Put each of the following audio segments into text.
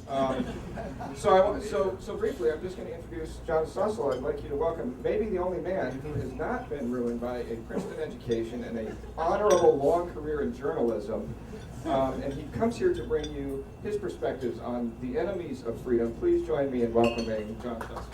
Um, so briefly, I'm just going to introduce John Stossel. I'd like you to welcome maybe the only man who has not been ruined by a Princeton education and an honorable long career in journalism. And he comes here to bring you his perspectives on the enemies of freedom. Please join me in welcoming John Stossel.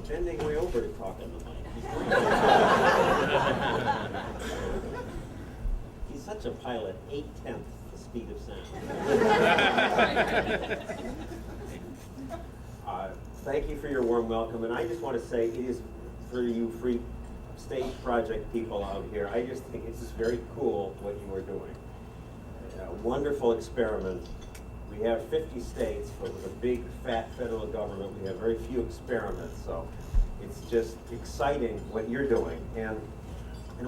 Bending way over to talk on the mic. He's such a pilot, 8/10 the speed of sound. Thank you for your warm welcome, and I just want to say it is for you free stage project people out here. I just think it's just very cool what you are doing. A wonderful experiment. We have 50 states, but with a big, fat federal government, we have very few experiments. So it's just exciting what you're doing, and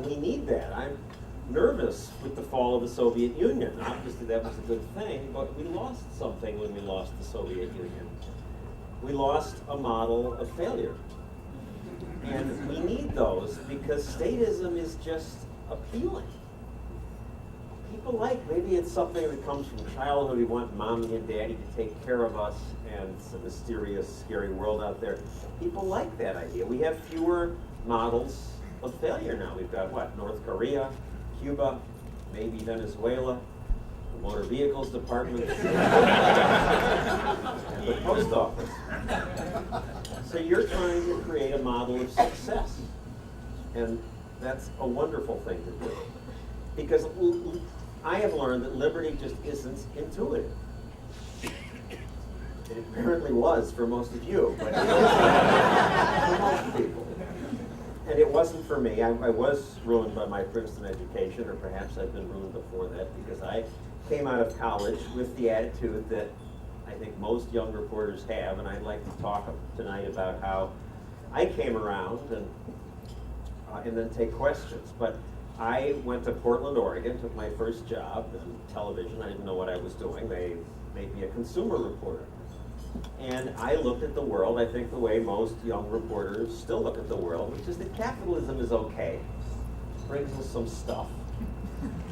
we need that. I'm nervous with the fall of the Soviet Union. Obviously, that was a good thing, but we lost something when we lost the Soviet Union. We lost a model of failure, and we need those because statism is just appealing. People like, maybe it's something that comes from childhood. We want mommy and daddy to take care of us, and it's a mysterious, scary world out there. People like that idea. We have fewer models of failure now. We've got what? North Korea, Cuba, maybe Venezuela, the motor vehicles department, and the post office. So you're trying to create a model of success, and that's a wonderful thing to do. Because I have learned that liberty just isn't intuitive. It apparently was for most of you, but it isn't for most people. And it wasn't for me. I was ruined by my Princeton education, or perhaps I've been ruined before that, because I came out of college with the attitude that I think most young reporters have, and I'd like to talk tonight about how I came around and then take questions. But I went to Portland, Oregon, took my first job in television. I didn't know what I was doing. They made me a consumer reporter. And I looked at the world, I think the way most young reporters still look at the world, which is that capitalism is okay. It brings us some stuff.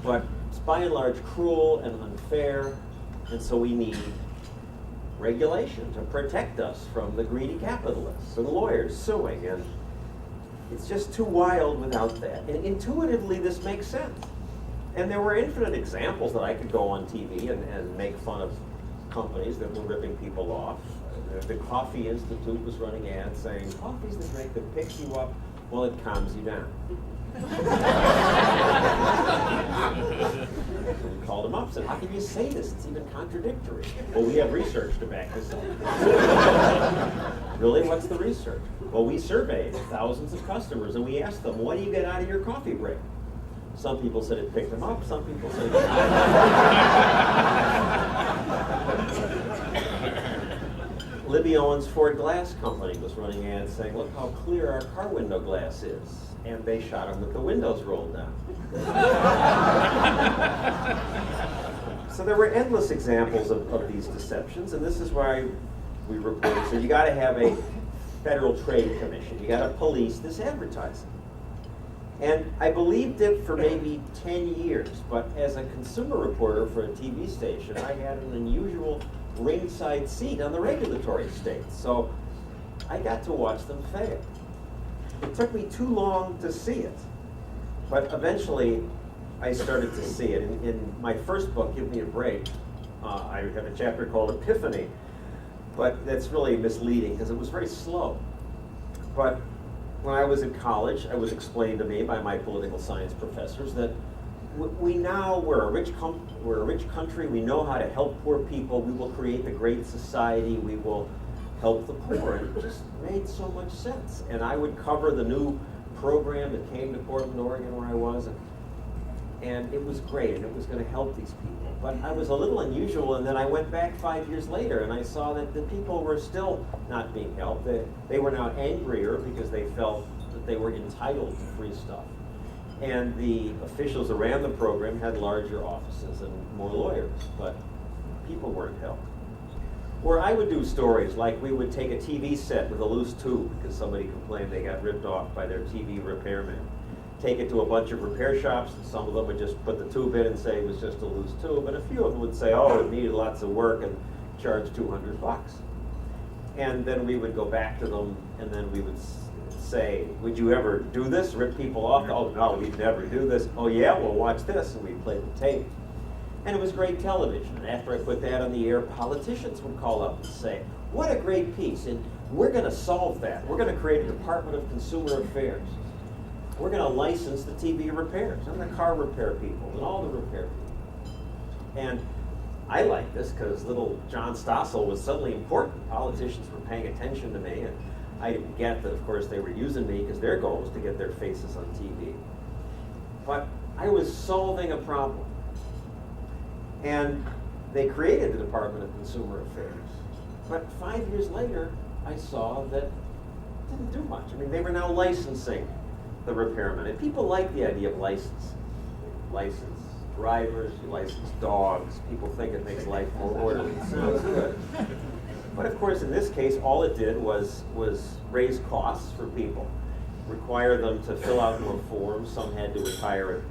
But it's by and large cruel and unfair, and so we need regulation to protect us from the greedy capitalists and lawyers suing, and it's just too wild without that. And intuitively, this makes sense. And there were infinite examples that I could go on TV and make fun of companies that were ripping people off. The Coffee Institute was running ads saying, coffee's the drink that picks you up while it calms you down. So we called them up and said, how can you say this? It's even contradictory. Well, we have research to back this up. Really? What's the research? Well, we surveyed thousands of customers and we asked them, what do you get out of your coffee break? Some people said it picked them up, some people said it didn't. Libby Owens Ford Glass Company was running ads saying, look how clear our car window glass is. And they shot them with the windows rolled down. So there were endless examples of these deceptions, and this is why we reported. So you got to have a Federal Trade Commission. You got to police this advertising. And I believed it for maybe 10 years, but as a consumer reporter for a TV station, I had an unusual ringside seat on the regulatory state. So I got to watch them fail. It took me too long to see it, but eventually I started to see it. In my first book, Give Me a Break, I have a chapter called Epiphany, but that's really misleading because it was very slow. But when I was in college, it was explained to me by my political science professors that we're a rich country, we know how to help poor people, we will create a great society, we will help the poor. And it just made so much sense. And I would cover the new program that came to Portland, Oregon, where I was, and it was great, and it was going to help these people. But I was a little unusual, and then I went back 5 years later, and I saw that the people were still not being helped. They were now angrier because they felt that they were entitled to free stuff. And the officials who ran the program had larger offices and more lawyers, but people weren't helped. Or I would do stories like we would take a TV set with a loose tube because somebody complained they got ripped off by their TV repairman. Take it to a bunch of repair shops, and some of them would just put the tube in and say it was just a loose tube, and a few of them would say, oh, it needed lots of work, and charge $200. And then we would go back to them, and then we would say, would you ever do this, rip people off? Oh, no, we'd never do this. Oh, yeah, well, watch this, and we'd play the tape. And it was great television. And after I put that on the air, politicians would call up and say, what a great piece, and we're going to solve that. We're going to create a Department of Consumer Affairs. We're going to license the TV repairs and the car repair people and all the repair people. And I liked this because little John Stossel was suddenly important. Politicians were paying attention to me, and I didn't get that, of course, they were using me because their goal was to get their faces on TV. But I was solving a problem. And they created the Department of Consumer Affairs. But 5 years later, I saw that it didn't do much. I mean, they were now licensing the repairmen. And people like the idea of license. License drivers, you license dogs. People think it makes life more orderly. It sounds good. But of course, in this case, all it did was raise costs for people, require them to fill out more forms. Some had to hire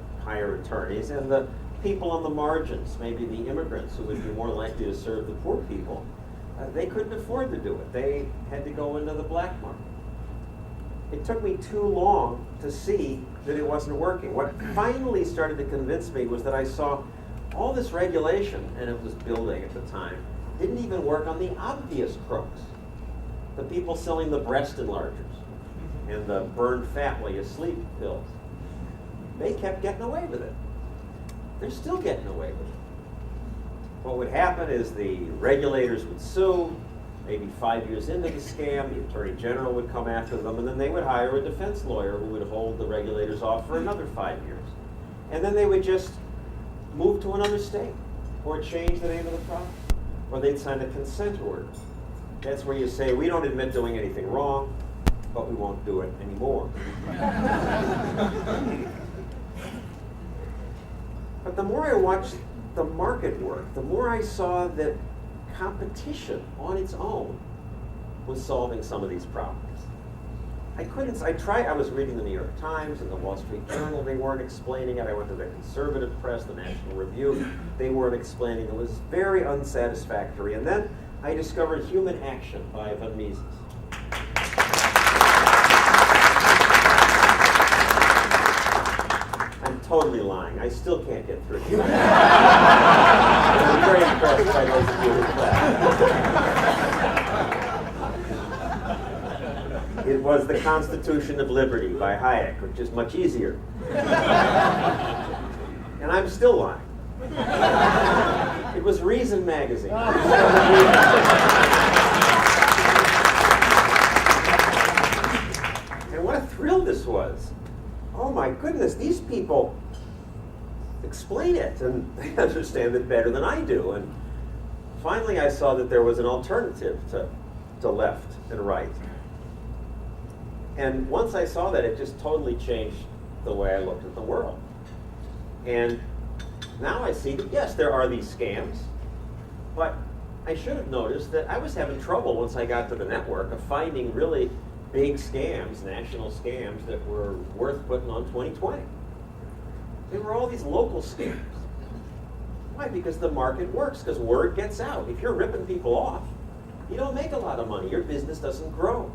attorneys. And the people on the margins, maybe the immigrants who would be more likely to serve the poor people, they couldn't afford to do it. They had to go into the black market. It took me too long to see that it wasn't working. What finally started to convince me was that I saw all this regulation, and it was building at the time, didn't even work on the obvious crooks. The people selling the breast enlargers and the burn fat while you sleep pills. They kept getting away with it. They're still getting away with it. What would happen is the regulators would sue. Maybe 5 years into the scam, the Attorney General would come after them, and then they would hire a defense lawyer who would hold the regulators off for another 5 years. And then they would just move to another state, or change the name of the product, or they'd sign a consent order. That's where you say, we don't admit doing anything wrong, but we won't do it anymore. But the more I watched the market work, the more I saw that competition on its own was solving some of these problems. I was reading the New York Times and the Wall Street Journal. They weren't explaining it. I went to the conservative press, the National Review. They weren't explaining it. It was very unsatisfactory. And then I discovered Human Action by von Mises. I'm totally lying. I still can't get through it. I'm very impressed by those of you in class. It was The Constitution of Liberty by Hayek, which is much easier. And I'm still lying. It was Reason magazine. And what a thrill this was. Oh my goodness, these people explain it, and they understand it better than I do. And finally I saw that there was an alternative to left and right. And once I saw that, it just totally changed the way I looked at the world. And now I see that, yes, there are these scams, but I should have noticed that I was having trouble once I got to the network of finding really big scams, national scams, that were worth putting on 2020. There were all these local scams. Why? Because the market works, because word gets out. If you're ripping people off, you don't make a lot of money. Your business doesn't grow.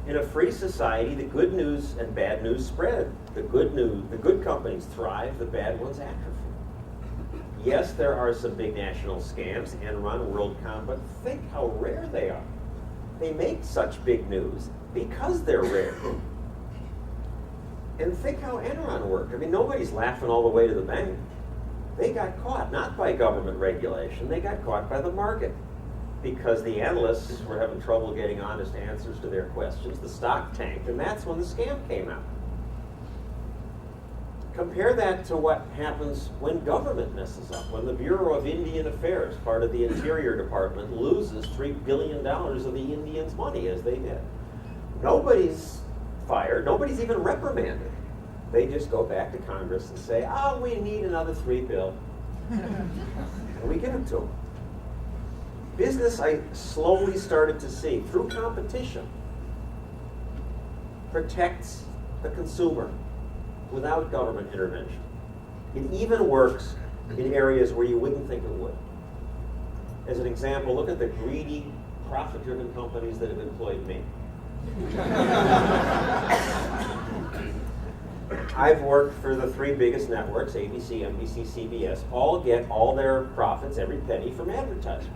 In a free society, the good news and bad news spread. The good companies thrive, the bad ones atrophy. Yes, there are some big national scams, Enron, WorldCom, but think how rare they are. They make such big news because they're rare. And think how Enron worked. I mean, nobody's laughing all the way to the bank. They got caught, not by government regulation, they got caught by the market. Because the analysts were having trouble getting honest answers to their questions, the stock tanked, and that's when the scam came out. Compare that to what happens when government messes up, when the Bureau of Indian Affairs, part of the Interior Department, loses $3 billion of the Indians' money, as they did. Nobody's fired, nobody's even reprimanded. They just go back to Congress and say, oh, we need another $3 billion. And we give it to them. Business, I slowly started to see, through competition, protects the consumer without government intervention. It even works in areas where you wouldn't think it would. As an example, look at the greedy, profit-driven companies that have employed me. I've worked for the 3 biggest networks, ABC, NBC, CBS, all get all their profits, every penny, from advertising.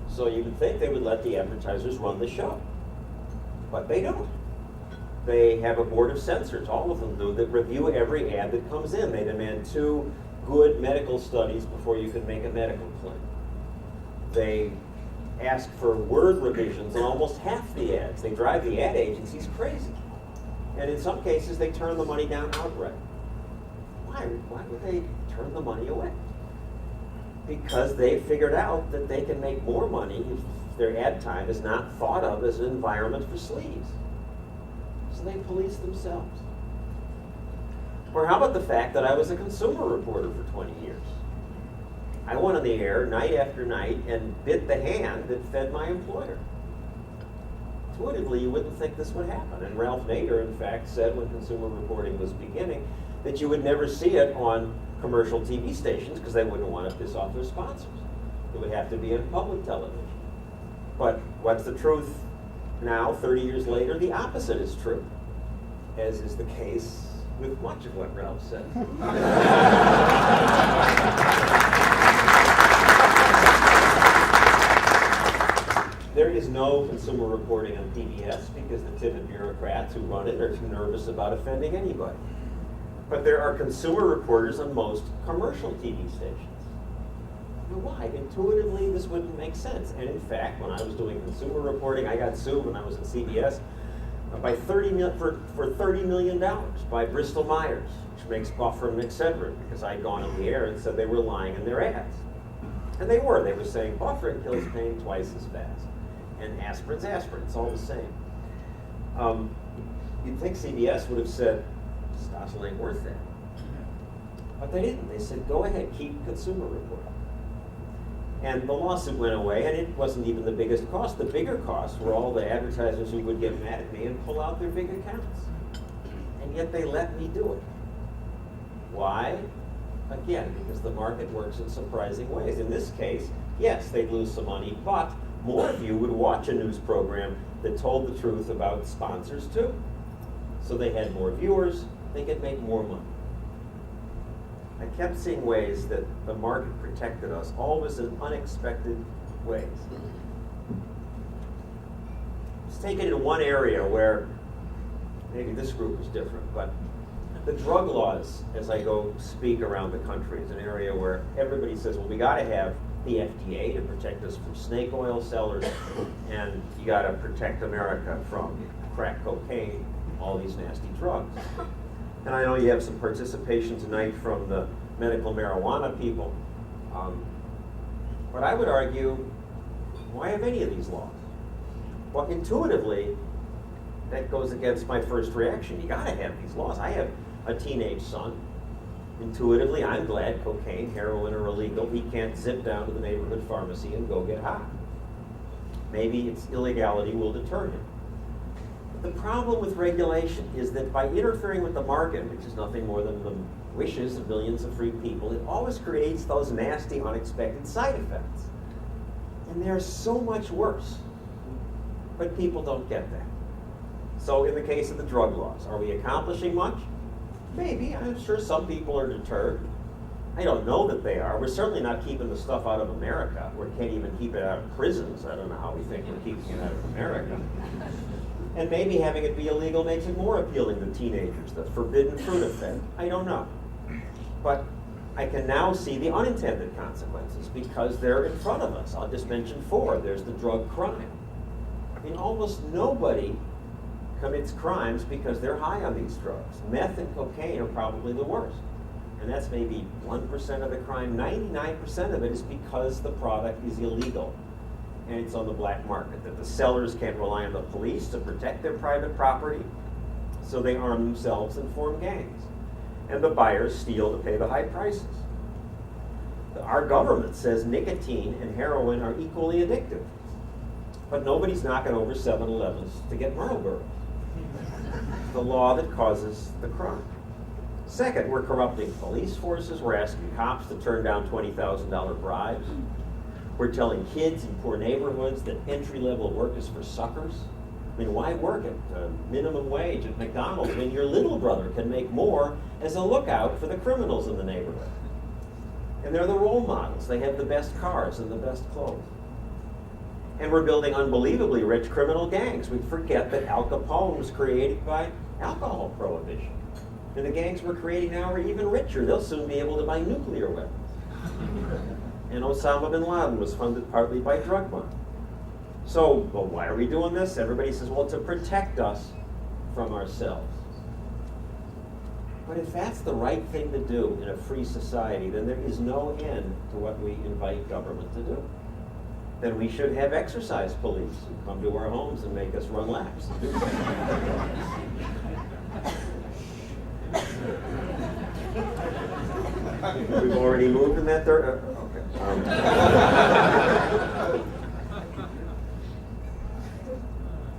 So you would think they would let the advertisers run the show. But they don't. They have a board of censors, all of them do, that review every ad that comes in. They demand 2 good medical studies before you can make a medical claim. They ask for word revisions on almost half the ads. They drive the ad agencies crazy. And in some cases, they turn the money down outright. Why? Why would they turn the money away? Because they figured out that they can make more money if their ad time is not thought of as an environment for sleaze. So they police themselves. Or how about the fact that I was a consumer reporter for 20 years? I went on the air night after night and bit the hand that fed my employer. Intuitively, you wouldn't think this would happen. And Ralph Nader, in fact, said when consumer reporting was beginning that you would never see it on commercial TV stations because they wouldn't want to piss off their sponsors. It would have to be on public television. But what's the truth now, 30 years later? The opposite is true, as is the case with much of what Ralph said. There is no consumer reporting on PBS because the timid bureaucrats who run it are too nervous about offending anybody. But there are consumer reporters on most commercial TV stations. Now why? Intuitively, this wouldn't make sense. And in fact, when I was doing consumer reporting, I got sued when I was at CBS by for $30 million by Bristol Myers, which makes Buffer and Excedrin, because I'd gone on the air and said they were lying in their ads. And they were. They were saying Bufferin kills pain twice as fast. And aspirin's aspirin. It's all the same. You'd think CBS would have said, Stossel ain't worth that. But they didn't. They said, go ahead, keep consumer reporting. And the lawsuit went away, and it wasn't even the biggest cost. The bigger costs were all the advertisers who would get mad at me and pull out their big accounts. And yet they let me do it. Why? Again, because the market works in surprising ways. In this case, yes, they'd lose some money, but more of you would watch a news program that told the truth about sponsors too. So they had more viewers, they could make more money. I kept seeing ways that the market protected us, always in unexpected ways. Let's take it in one area where maybe this group is different, but the drug laws, as I go speak around the country, is an area where everybody says, well, we gotta have the FDA to protect us from snake oil sellers, and you gotta protect America from crack cocaine, all these nasty drugs. And I know you have some participation tonight from the medical marijuana people, but I would argue, why have any of these laws? Well, intuitively, that goes against my first reaction. You gotta have these laws. I have a teenage son. Intuitively, I'm glad cocaine, heroin are illegal. He can't zip down to the neighborhood pharmacy and go get high. Maybe its illegality will deter him. But the problem with regulation is that by interfering with the market, which is nothing more than the wishes of millions of free people, it always creates those nasty, unexpected side effects. And they're so much worse. But people don't get that. So in the case of the drug laws, are we accomplishing much? Maybe. I'm sure some people are deterred. I don't know that they are. We're certainly not keeping the stuff out of America. We can't even keep it out of prisons. I don't know how we think we're keeping it out of America. And maybe having it be illegal makes it more appealing to teenagers, the forbidden fruit effect. I don't know. But I can now see the unintended consequences because they're in front of us. I'll just mention 4. There's the drug crime. I mean, almost nobody commits crimes because they're high on these drugs. Meth and cocaine are probably the worst. And that's maybe 1% of the crime. 99% of it is because the product is illegal and it's on the black market, that the sellers can't rely on the police to protect their private property, so they arm themselves and form gangs. and the buyers steal to pay the high prices. Our government says nicotine and heroin are equally addictive, but nobody's knocking over 7-Elevens to get Marlboro. The law that causes the crime. Second, we're corrupting police forces. We're asking cops to turn down $20,000 bribes. We're telling kids in poor neighborhoods that entry-level work is for suckers. I mean, why work at minimum wage at McDonald's when your little brother can make more as a lookout for the criminals in the neighborhood? And they're the role models. They have the best cars and the best clothes. And we're building unbelievably rich criminal gangs. We forget that Al Capone was created by alcohol prohibition. And the gangs we're creating now are even richer. They'll soon be able to buy nuclear weapons. And Osama bin Laden was funded partly by drug money. So, well, why are we doing this? Everybody says, well, to protect us from ourselves. But if that's the right thing to do in a free society, then there is no end to what we invite government to do. Then we should have exercise police who come to our homes and make us run laps. We've already moved in that direction.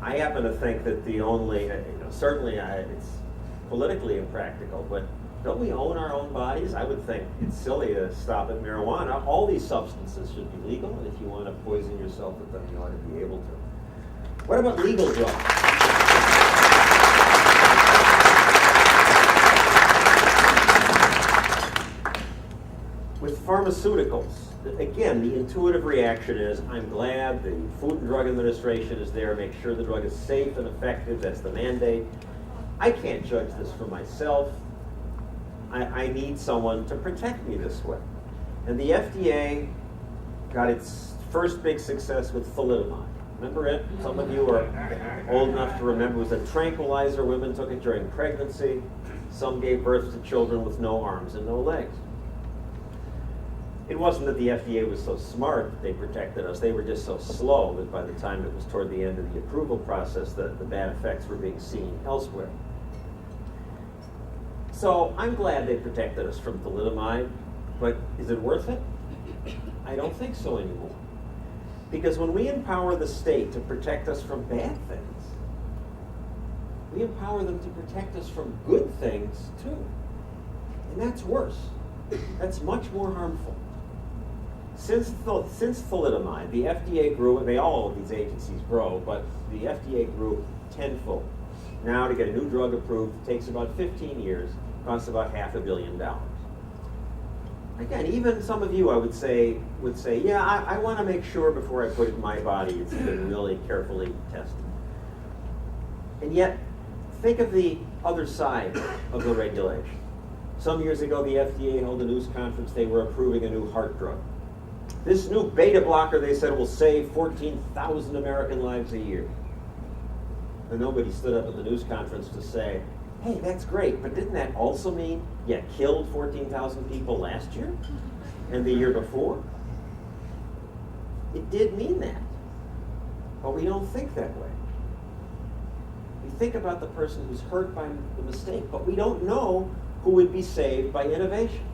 I happen to think that the only, certainly it's politically impractical, but don't we own our own bodies? I would think it's silly to stop at marijuana. All these substances should be legal, and if you want to poison yourself with them, you ought to be able to. What about legal drugs? With pharmaceuticals, again, the intuitive reaction is, I'm glad the Food and Drug Administration is there, make sure the drug is safe and effective, that's the mandate. I can't judge this for myself. I need someone to protect me this way. And the FDA got its first big success with thalidomide. Remember it? Some of you are old enough to remember. It was a tranquilizer. Women took it during pregnancy. Some gave birth to children with no arms and no legs. It wasn't that the FDA was so smart that they protected us. They were just so slow that by the time it was toward the end of the approval process, the bad effects were being seen elsewhere. So I'm glad they protected us from thalidomide, but is it worth it? I don't think so anymore. Because when we empower the state to protect us from bad things, we empower them to protect us from good things too. And that's worse. That's much more harmful. Since thalidomide, the FDA grew, and all of these agencies grow, but the FDA grew tenfold. Now to get a new drug approved, it takes about 15 years, costs about $500 million. Again, even some of you, I would say, yeah, I want to make sure before I put it in my body it's been really carefully tested. And yet, think of the other side of the regulation. Some years ago, the FDA held a news conference. They were approving a new heart drug. This new beta blocker, they said, will save 14,000 American lives a year. And nobody stood up at the news conference to say, hey, that's great, but didn't that also mean you killed 14,000 people last year and the year before? It did mean that, but we don't think that way. We think about the person who's hurt by the mistake, but we don't know who would be saved by innovation.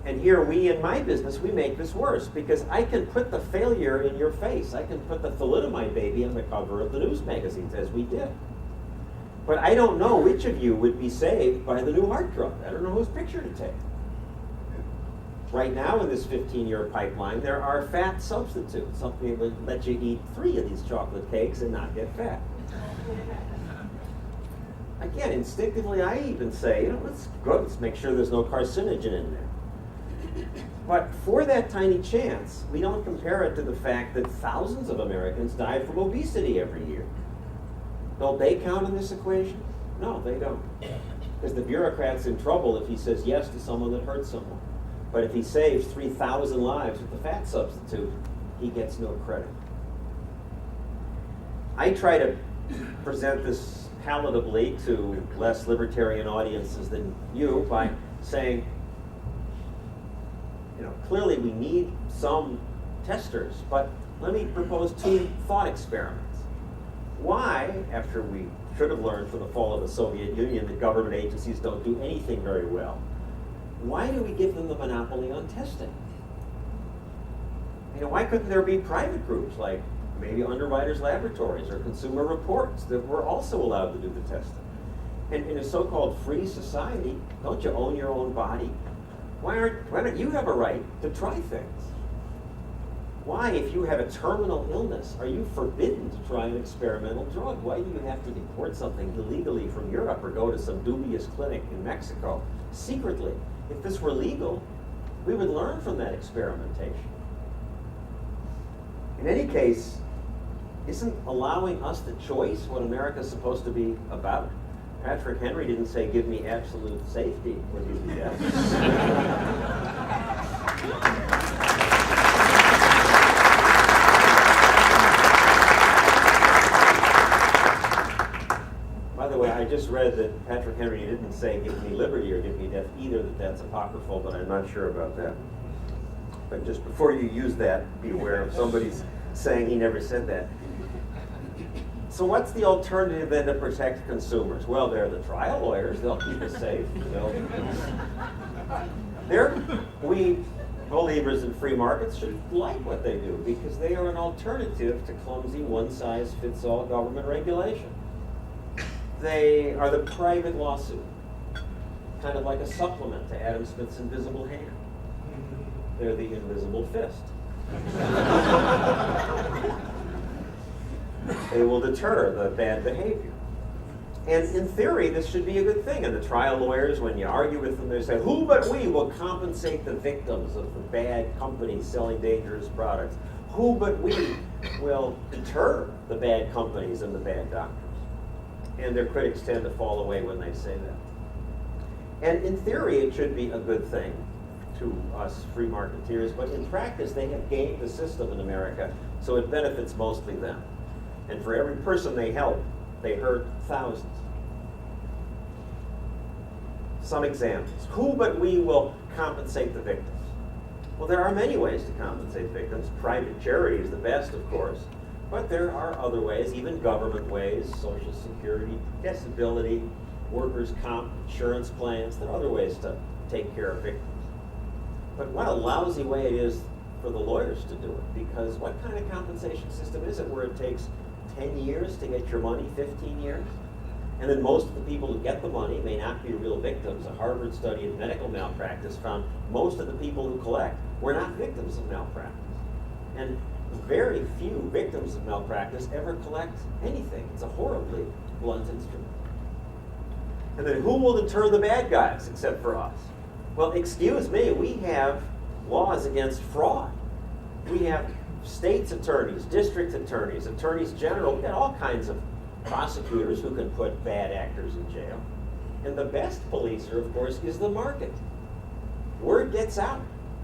And here we, in my business, we make this worse because I can put the failure in your face. I can put the thalidomide baby on the cover of the news magazines, as we did. But I don't know which of you would be saved by the new heart drug. I don't know whose picture to take. Right now in this 15-year pipeline, there are fat substitutes, something that would let you eat 3 of these chocolate cakes and not get fat. Again, instinctively, I even say, let's make sure there's no carcinogen in there. But for that tiny chance, we don't compare it to the fact that thousands of Americans die from obesity every year. Don't they count in this equation? No, they don't. Because the bureaucrat's in trouble if he says yes to someone that hurts someone. But if he saves 3,000 lives with the fat substitute, he gets no credit. I try to present this palatably to less libertarian audiences than you by saying, clearly we need some testers, but let me propose 2 thought experiments. Why, after we should have learned from the fall of the Soviet Union that government agencies don't do anything very well. Why do we give them the monopoly on testing? Why couldn't there be private groups like maybe Underwriters Laboratories or Consumer Reports that were also allowed to do the testing? And in a so-called free society, don't you own your own body? Why don't you have a right to try things? Why, if you have a terminal illness, are you forbidden to try an experimental drug? Why do you have to import something illegally from Europe or go to some dubious clinic in Mexico secretly? If this were legal, we would learn from that experimentation. In any case, isn't allowing us the choice what America's supposed to be about? Patrick Henry didn't say, give me absolute safety when he was dead. By the way, I just read that Patrick Henry didn't say, give me liberty or give me death either, that's apocryphal, but I'm not sure about that. But just before you use that, be aware of somebody's saying he never said that. So what's the alternative then to protect consumers? Well, they're the trial lawyers. They'll keep us safe. We believers in free markets should like what they do because they are an alternative to clumsy one-size-fits-all government regulation. They are the private lawsuit, kind of like a supplement to Adam Smith's invisible hand. They're the invisible fist. They will deter the bad behavior. And in theory, this should be a good thing. And the trial lawyers, when you argue with them, they say, who but we will compensate the victims of the bad companies selling dangerous products? Who but we will deter the bad companies and the bad doctors? And their critics tend to fall away when they say that. And in theory, it should be a good thing to us free marketeers, but in practice, they have gamed the system in America, so it benefits mostly them. And for every person they help, they hurt thousands. Some examples. Who but we will compensate the victims? Well, there are many ways to compensate victims. Private charity is the best, of course. But there are other ways, even government ways, Social Security, disability, workers' comp, insurance plans. There are other ways to take care of victims. But what a lousy way it is for the lawyers to do it, because what kind of compensation system is it where it takes 10 years to get your money, 15 years? And then most of the people who get the money may not be real victims. A Harvard study of medical malpractice found most of the people who collect were not victims of malpractice. And very few victims of malpractice ever collect anything. It's a horribly blunt instrument. And then who will deter the bad guys except for us? Well, excuse me, we have laws against fraud. We have state's attorneys, district attorneys, attorneys general. We've got all kinds of prosecutors who can put bad actors in jail. And the best policer, of course, is the market. Word gets out,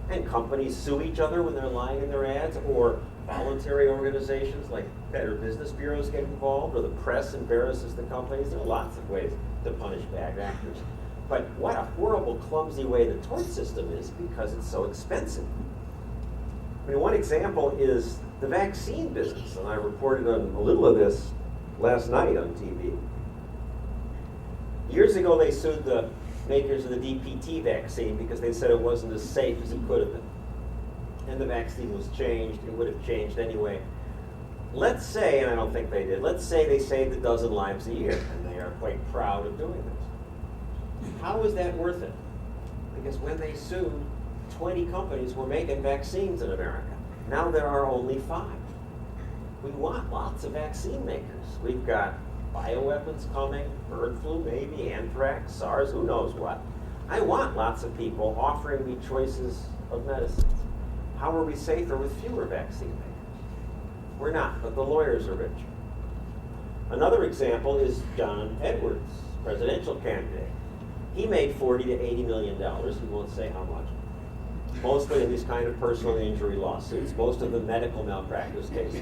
and companies sue each other when they're lying in their ads, or voluntary organizations like Better Business Bureaus get involved, or the press embarrasses the companies. There are lots of ways to punish bad actors. But what a horrible, clumsy way the tort system is because it's so expensive. I mean, one example is the vaccine business, and I reported on a little of this last night on TV. Years ago, they sued the makers of the DPT vaccine because they said it wasn't as safe as it could have been. And the vaccine was changed. It would have changed anyway. Let's say, and I don't think they did, let's say they saved a dozen lives a year, and they are quite proud of doing this. How is that worth it? Because when they sued, 20 companies were making vaccines in America. Now there are only 5. We want lots of vaccine makers. We've got bioweapons coming, bird flu maybe, anthrax, SARS, who knows what. I want lots of people offering me choices of medicines. How are we safer with fewer vaccine makers? We're not, but the lawyers are rich. Another example is John Edwards, presidential candidate. He made $40 to $80 million. He won't say how much. Mostly in these kind of personal injury lawsuits, most of the medical malpractice cases,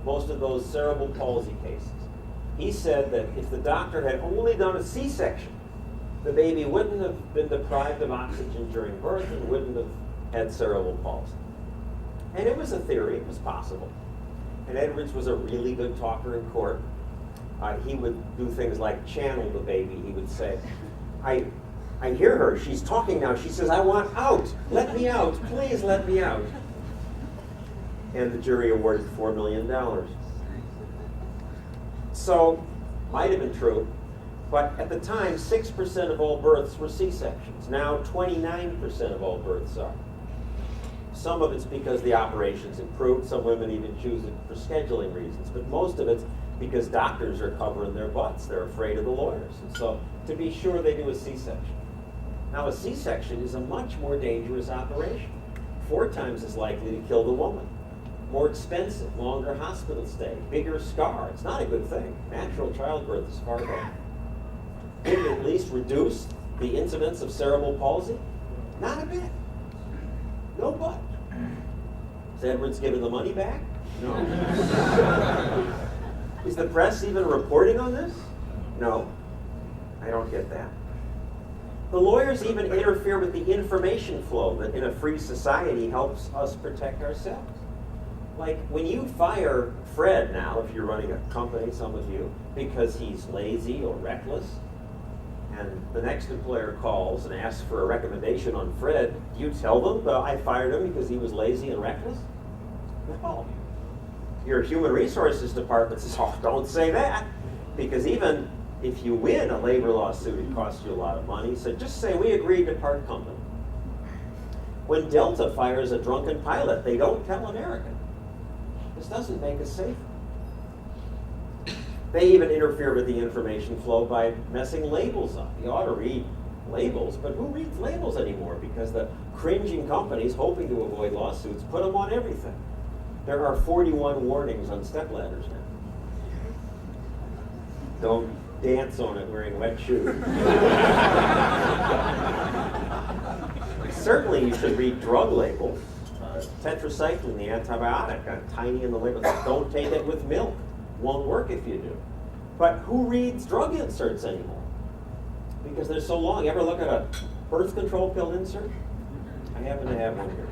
most of those cerebral palsy cases. He said that if the doctor had only done a C-section, the baby wouldn't have been deprived of oxygen during birth and wouldn't have had cerebral palsy. And it was a theory, it was possible. And Edwards was a really good talker in court. he would do things like channel the baby. He would say, I hear her, she's talking now. She says, I want out, let me out, please let me out. And the jury awarded $4 million. So, might have been true, but at the time, 6% of all births were C-sections. Now, 29% of all births are. Some of it's because the operation's improved. Some women even choose it for scheduling reasons. But most of it's because doctors are covering their butts. They're afraid of the lawyers. And so, to be sure, they do a C-section. Now, a C-section is a much more dangerous operation. 4 times as likely to kill the woman. More expensive, longer hospital stay, bigger scar. It's not a good thing. Natural childbirth is far better. Did it at least reduce the incidence of cerebral palsy? Not a bit. No but. Is Edwards giving the money back? No. Is the press even reporting on this? No. I don't get that. The lawyers even interfere with the information flow that in a free society helps us protect ourselves. Like when you fire Fred now, if you're running a company, some of you, because he's lazy or reckless, and the next employer calls and asks for a recommendation on Fred, do you tell them I fired him because he was lazy and reckless? No. Your human resources department says, oh, don't say that, because even if you win a labor lawsuit, it costs you a lot of money, so just say we agreed to part company. When Delta fires a drunken pilot, they don't tell American. This doesn't make us safer. They even interfere with the information flow by messing labels up. You ought to read labels, but who reads labels anymore? Because the cringing companies, hoping to avoid lawsuits, put them on everything. There are 41 warnings on stepladders now. Don't dance on it wearing wet shoes. Certainly you should read drug labels. Tetracycline, the antibiotic, tiny in the label. Don't take it with milk. Won't work if you do. But who reads drug inserts anymore? Because they're so long. You ever look at a birth control pill insert? I happen to have one here.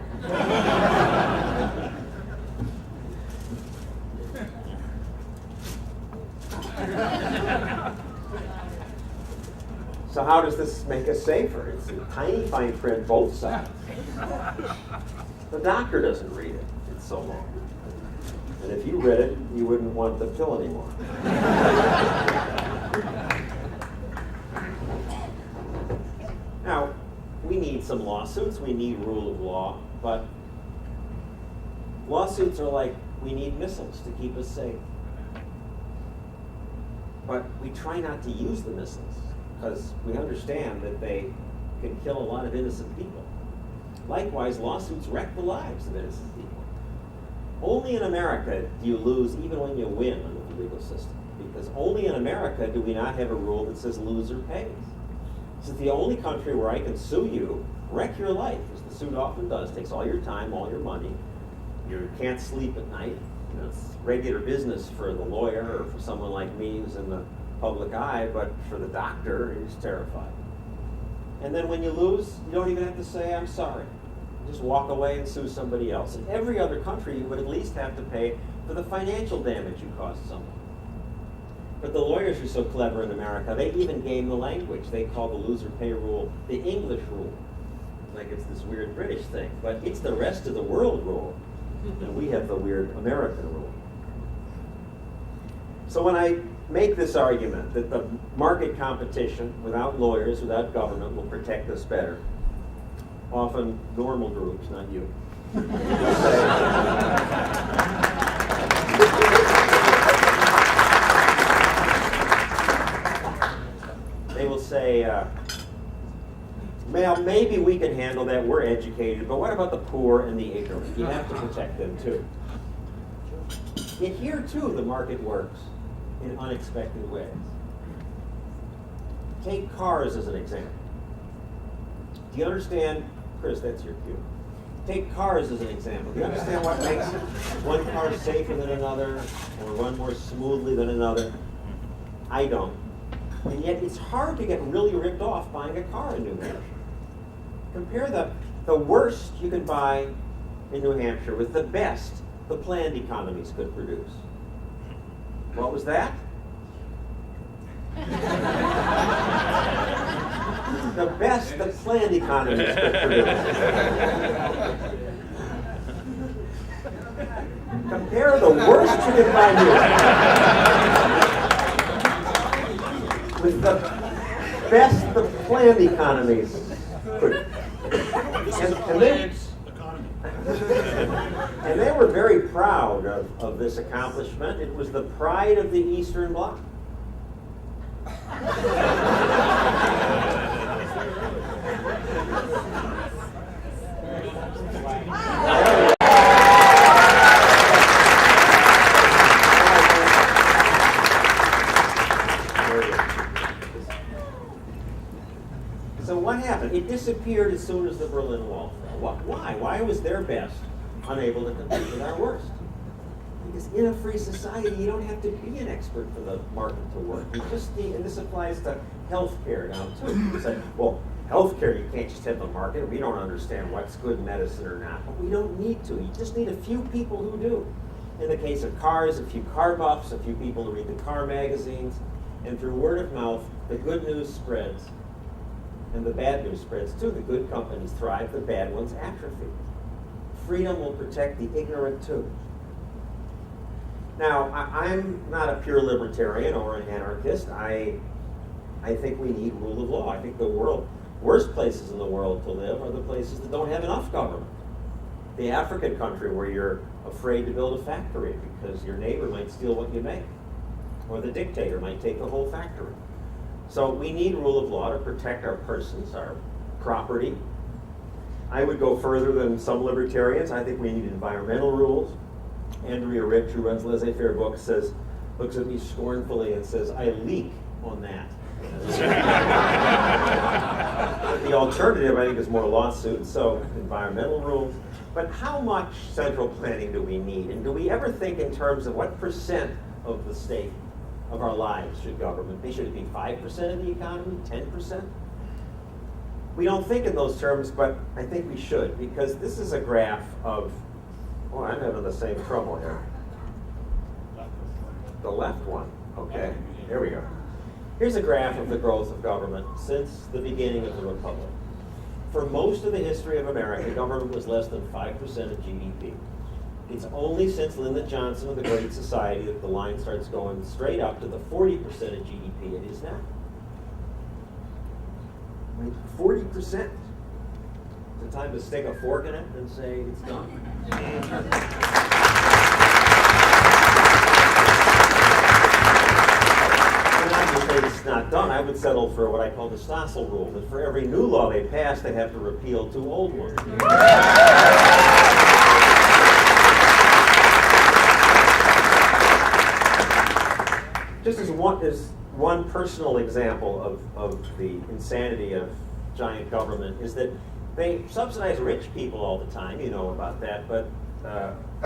So how does this make us safer? It's in tiny fine print, both sides. The doctor doesn't read it. It's so long. And if you read it, you wouldn't want the pill anymore. Now, we need some lawsuits. We need rule of law. But lawsuits are like we need missiles to keep us safe. But we try not to use the missiles because we understand that they can kill a lot of innocent people. Likewise, lawsuits wreck the lives of innocent people. Only in America do you lose even when you win under the legal system. Because only in America do we not have a rule that says loser pays. This is the only country where I can sue you, wreck your life, as the suit often does. Takes all your time, all your money. You can't sleep at night. You know, it's regular business for the lawyer or for someone like me who's in the public eye, but for the doctor, he's terrified. And then when you lose, you don't even have to say, I'm sorry. Just walk away and sue somebody else. In every other country, you would at least have to pay for the financial damage you caused someone. But the lawyers are so clever in America, they even game the language. They call the loser pay rule the English rule. Like it's this weird British thing. But it's the rest of the world rule. And we have the weird American rule. So when I make this argument that the market competition, without lawyers, without government, will protect us better, often normal groups, not you, they will say, well, maybe we can handle that, we're educated, but what about the poor and the ignorant? You have to protect them too. Yet here too the market works in unexpected ways. Take cars as an example. Do you understand, Chris, that's your cue. Take cars as an example. Do you understand what makes one car safer than another or run more smoothly than another? I don't. And yet it's hard to get really ripped off buying a car in New Hampshire. Compare the worst you can buy in New Hampshire with the best the planned economies could produce. What was that? the best that planned economies could produce. Compare the worst you can find here with the best the planned economies could. And they were very proud of this accomplishment. It was the pride of the Eastern Bloc. So what happened? It disappeared as soon as the Berlin Wall fell. Why? Why was their best unable to compete with our worst? Because in a free society, you don't have to be an expert for the market to work. You just need, and this applies to healthcare now too. You say, well, healthcare, you can't just have the market. We don't understand what's good medicine or not. But we don't need to. You just need a few people who do. In the case of cars, a few car buffs, a few people who read the car magazines, and through word of mouth, the good news spreads. And the bad news spreads too. The good companies thrive, the bad ones atrophy. Freedom will protect the ignorant too. Now, I'm not a pure libertarian or an anarchist. I think we need rule of law. I think the worst places in the world to live are the places that don't have enough government. The African country where you're afraid to build a factory because your neighbor might steal what you make, or the dictator might take the whole factory. So we need rule of law to protect our persons, our property. I would go further than some libertarians. I think we need environmental rules. Andrea Rich, who runs Laissez-Faire Books, looks at me scornfully and says, I leak on that. The alternative, I think, is more lawsuits, so environmental rules. But how much central planning do we need? And do we ever think in terms of what percent of the state of our lives should government be? Should it be 5% of the economy, 10%? We don't think in those terms, but I think we should, because this is a graph of, oh, I'm having the same trouble here. The left one, okay, there we go. Here's a graph of the growth of government since the beginning of the Republic. For most of the history of America, government was less than 5% of GDP. It's only since Lyndon Johnson and the Great Society that the line starts going straight up to the 40% of GDP it is now. 40%. It's time to stick a fork in it and say it's done. And I would say it's not done. I would settle for what I call the Stossel rule, that for every new law they pass, they have to repeal 2 old ones. Just as one personal example of the insanity of giant government is that they subsidize rich people all the time, you know about that, but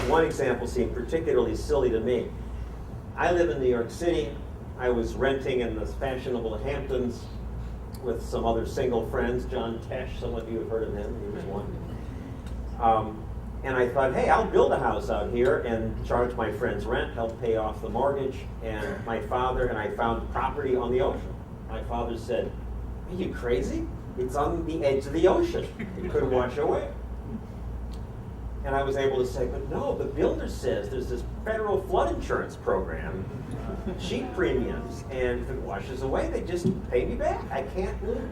one example seemed particularly silly to me. I live in New York City. I was renting in the fashionable Hamptons with some other single friends, John Tesh, some of you have heard of him, he was one. And I thought, hey, I'll build a house out here and charge my friends rent, help pay off the mortgage. And my father and I found property on the ocean. My father said, are you crazy? It's on the edge of the ocean. It could wash away. And I was able to say, but no, the builder says there's this federal flood insurance program, cheap premiums, and if it washes away, they just pay me back. I can't lose.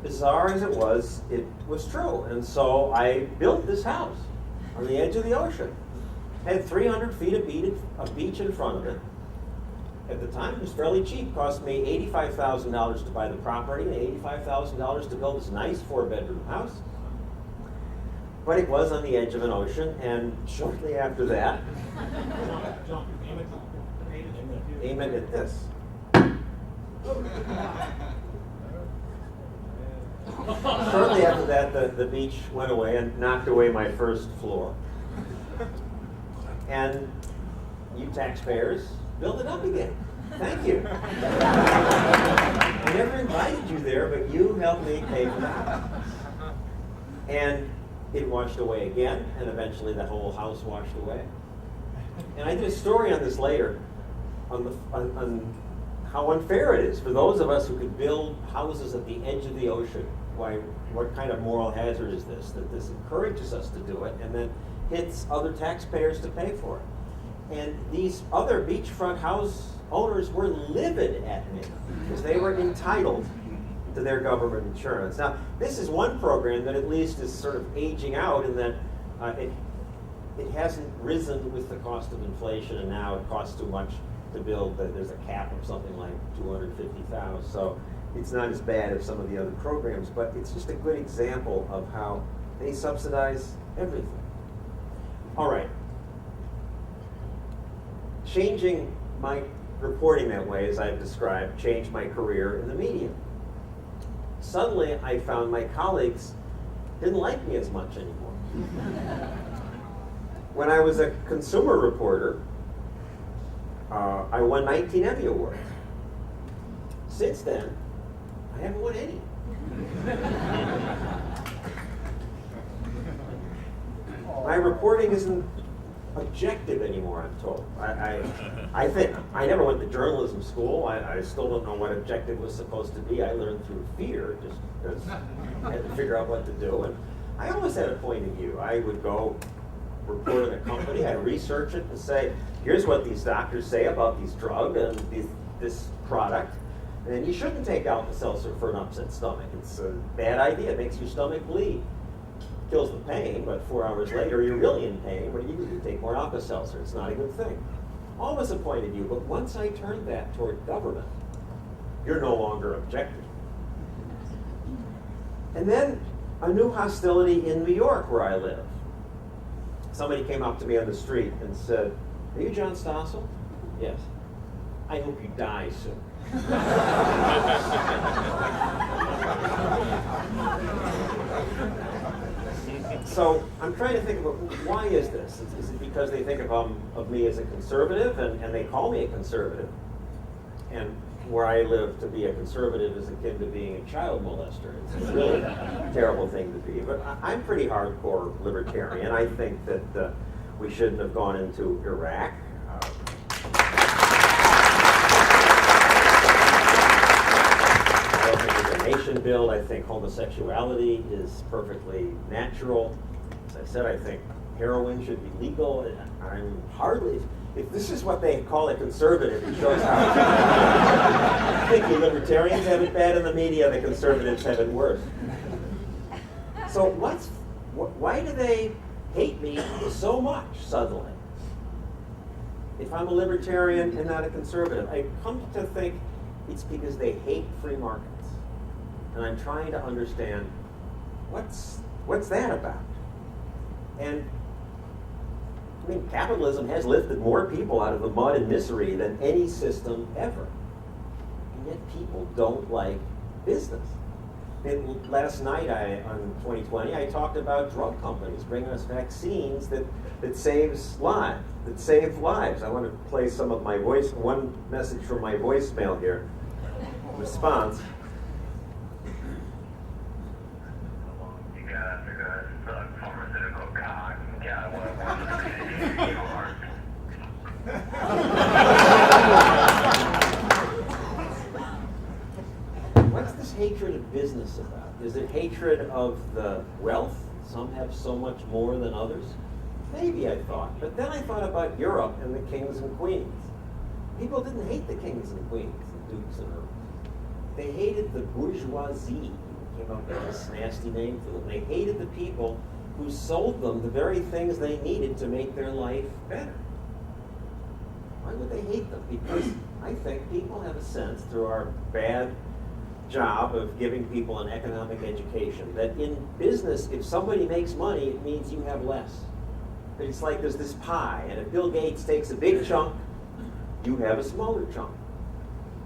Bizarre as it was true. And so I built this house on the edge of the ocean. Had 300 feet of beach in front of it. At the time, it was fairly cheap. Cost me $85,000 to buy the property and $85,000 to build this nice 4-bedroom house. But it was on the edge of an ocean, and shortly after that, aim it at this. Shortly after that, the beach went away and knocked away my first floor. And you taxpayers, build it up again. Thank you. I never invited you there, but you helped me pay for that. And it washed away again, and eventually the whole house washed away. And I did a story on this later, on how unfair it is for those of us who could build houses at the edge of the ocean. Why, what kind of moral hazard is this? That this encourages us to do it and then hits other taxpayers to pay for it. And these other beachfront house owners were livid at me because they were entitled to their government insurance. Now, this is one program that at least is sort of aging out in that it hasn't risen with the cost of inflation, and now it costs too much to build. There's a cap of something like $250,000. So it's not as bad as some of the other programs, but it's just a good example of how they subsidize everything. All right. Changing my reporting that way, as I've described, changed my career in the media. Suddenly, I found my colleagues didn't like me as much anymore. When I was a consumer reporter, I won 19 Emmy Awards. Since then, I haven't won any. My reporting isn't objective anymore, I'm told. I think I never went to journalism school. I still don't know what objective was supposed to be. I learned through fear, just because I had to figure out what to do. And I always had a point of view. I would go report in a company, I'd research it and say, here's what these doctors say about these drugs and this product. And you shouldn't take Alka-Seltzer for an upset stomach. It's a bad idea. It makes your stomach bleed. Kills the pain, but 4 hours later you're really in pain. What do? You take more Alka-Seltzer. It's not a good thing. Always a point of view, but once I turned that toward government, you're no longer objective. And then a new hostility in New York, where I live. Somebody came up to me on the street and said, "Are you John Stossel?" "Yes." "I hope you die soon." So I'm trying to think about, why is this? Is it because they think of me as a conservative and they call me a conservative? And where I live, to be a conservative is akin to being a child molester. It's a really terrible thing to be. But I'm pretty hardcore libertarian. I think that we shouldn't have gone into Iraq. I don't think it's a nation build. I think homosexuality is perfectly natural. As I said, I think heroin should be legal. I'm hardly, if this is what they call a conservative, it shows how. I think the libertarians have it bad in the media, the conservatives have it worse. So why do they hate me so much suddenly? If I'm a libertarian and not a conservative, I come to think it's because they hate free markets. And I'm trying to understand what's that about? And I mean, capitalism has lifted more people out of the mud and misery than any system ever. And yet people don't like business. And last night on 2020, I talked about drug companies bringing us vaccines that save lives. I want to play some of my one message from my voicemail here. Response. What's this hatred of business about? Is it hatred of the wealth? Some have so much more than others. Maybe, I thought. But then I thought about Europe and the kings and queens. People didn't hate the kings and queens, the dukes and earls. They hated the bourgeoisie. Came up with this nasty name for them. They hated the people who sold them the very things they needed to make their life better. Why would they hate them? Because I think people have a sense, through our bad job of giving people an economic education, that in business, if somebody makes money, it means you have less. It's like there's this pie, and if Bill Gates takes a big chunk, you have a smaller chunk.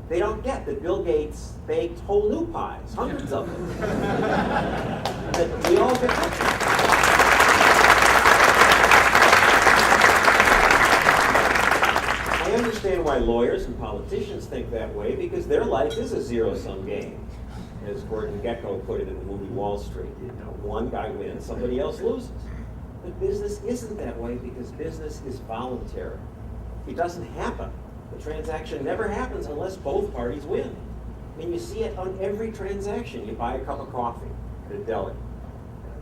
They don't get that Bill Gates baked whole new pies, hundreds of them. That we all get that. I understand why lawyers and politicians think that way, because their life is a zero-sum game. As Gordon Gekko put it in the movie Wall Street, one guy wins, somebody else loses. But business isn't that way, because business is voluntary. It doesn't happen The transaction never happens unless both parties win. I mean, you see it on every transaction. You buy a cup of coffee at a deli.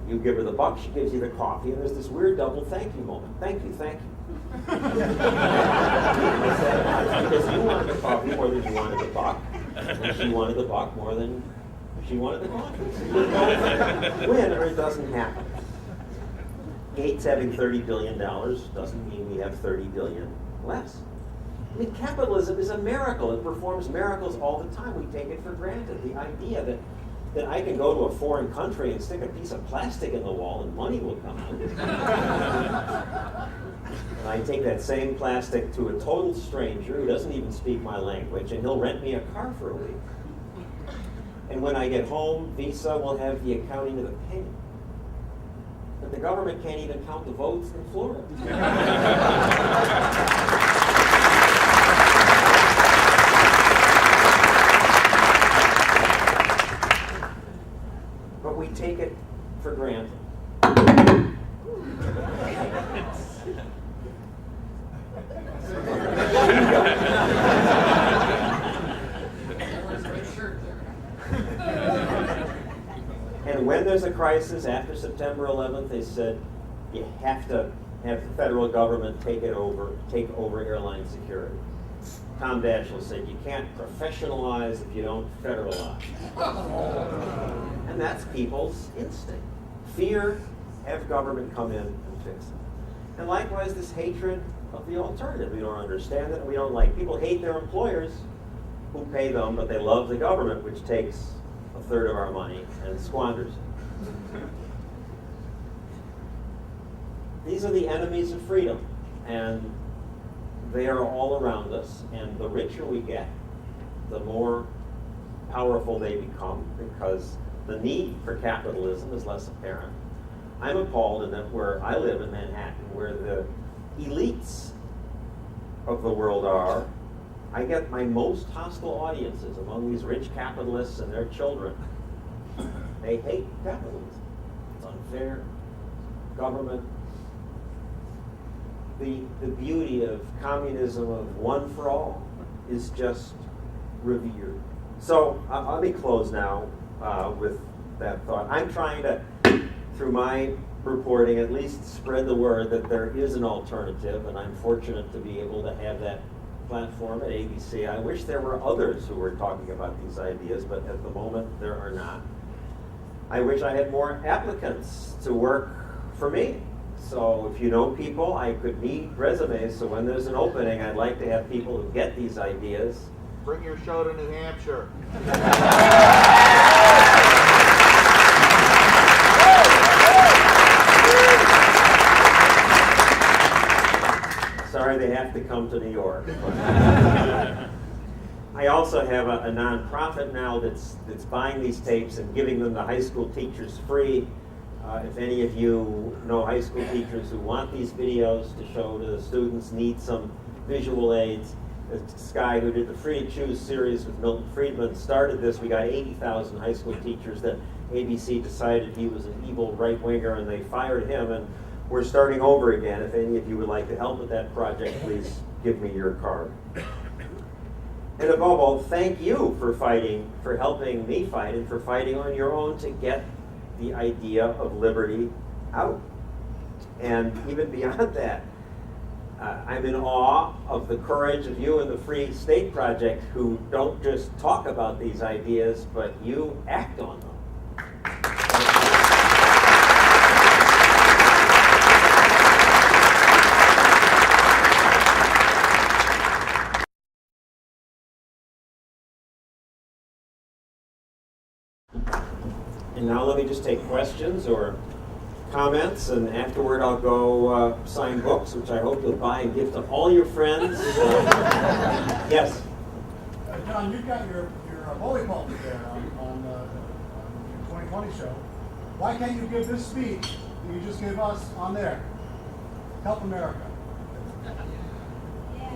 You give her the buck, she gives you the coffee, and there's this weird double thank you moment. Thank you, thank you. Because you wanted the coffee more than you wanted the buck, and she wanted the buck more than she wanted the coffee. Win or it doesn't happen. Gates having $30 billion doesn't mean we have 30 billion less. I mean, capitalism is a miracle. It performs miracles all the time. We take it for granted. The idea that I can go to a foreign country and stick a piece of plastic in the wall and money will come out. And I take that same plastic to a total stranger who doesn't even speak my language, and he'll rent me a car for a week. And when I get home, Visa will have the accounting of the penny. But the government can't even count the votes in Florida. But we take it for granted. And when there's a crisis after September 11th, they said you have to have the federal government take over airline security. Tom Daschle said you can't professionalize if you don't federalize. And that's people's instinct. Fear, have government come in and fix it. And likewise, this hatred of the alternative. We don't understand it, we don't like. People hate their employers who pay them, but they love the government, which takes a third of our money and squanders it. These are the enemies of freedom, and they are all around us, and the richer we get, the more powerful they become, because the need for capitalism is less apparent. I'm appalled in that where I live in Manhattan, where the elites of the world are, I get my most hostile audiences among these rich capitalists and their children. They hate capitalism. It's unfair. Government. The beauty of communism, of one for all, is just revered. So let me close now with that thought. I'm trying to, through my reporting, at least spread the word that there is an alternative, and I'm fortunate to be able to have that platform at ABC. I wish there were others who were talking about these ideas, but at the moment there are not. I wish I had more applicants to work for me. So if you know people, I could need resumes, so when there's an opening, I'd like to have people who get these ideas. Bring your show to New Hampshire. Sorry they have to come to New York. I also have a nonprofit now that's buying these tapes and giving them to high school teachers free. If any of you know high school teachers who want these videos to show to the students, need some visual aids, this guy who did the Free to Choose series with Milton Friedman started this. We got 80,000 high school teachers that ABC decided he was an evil right-winger, and they fired him, and we're starting over again. If any of you would like to help with that project, please give me your card. And above all, thank you for fighting, for helping me fight, and for fighting on your own to get the idea of liberty out. And even beyond that, I'm in awe of the courage of you and the Free State Project, who don't just talk about these ideas, but you act on them. And now let me just take questions or comments, and afterward I'll go sign books, which I hope you'll buy and give to all your friends. Yes? John, you've got your bully pulpit there on your 2020 show. Why can't you give this speech that you just gave us on there? Help America.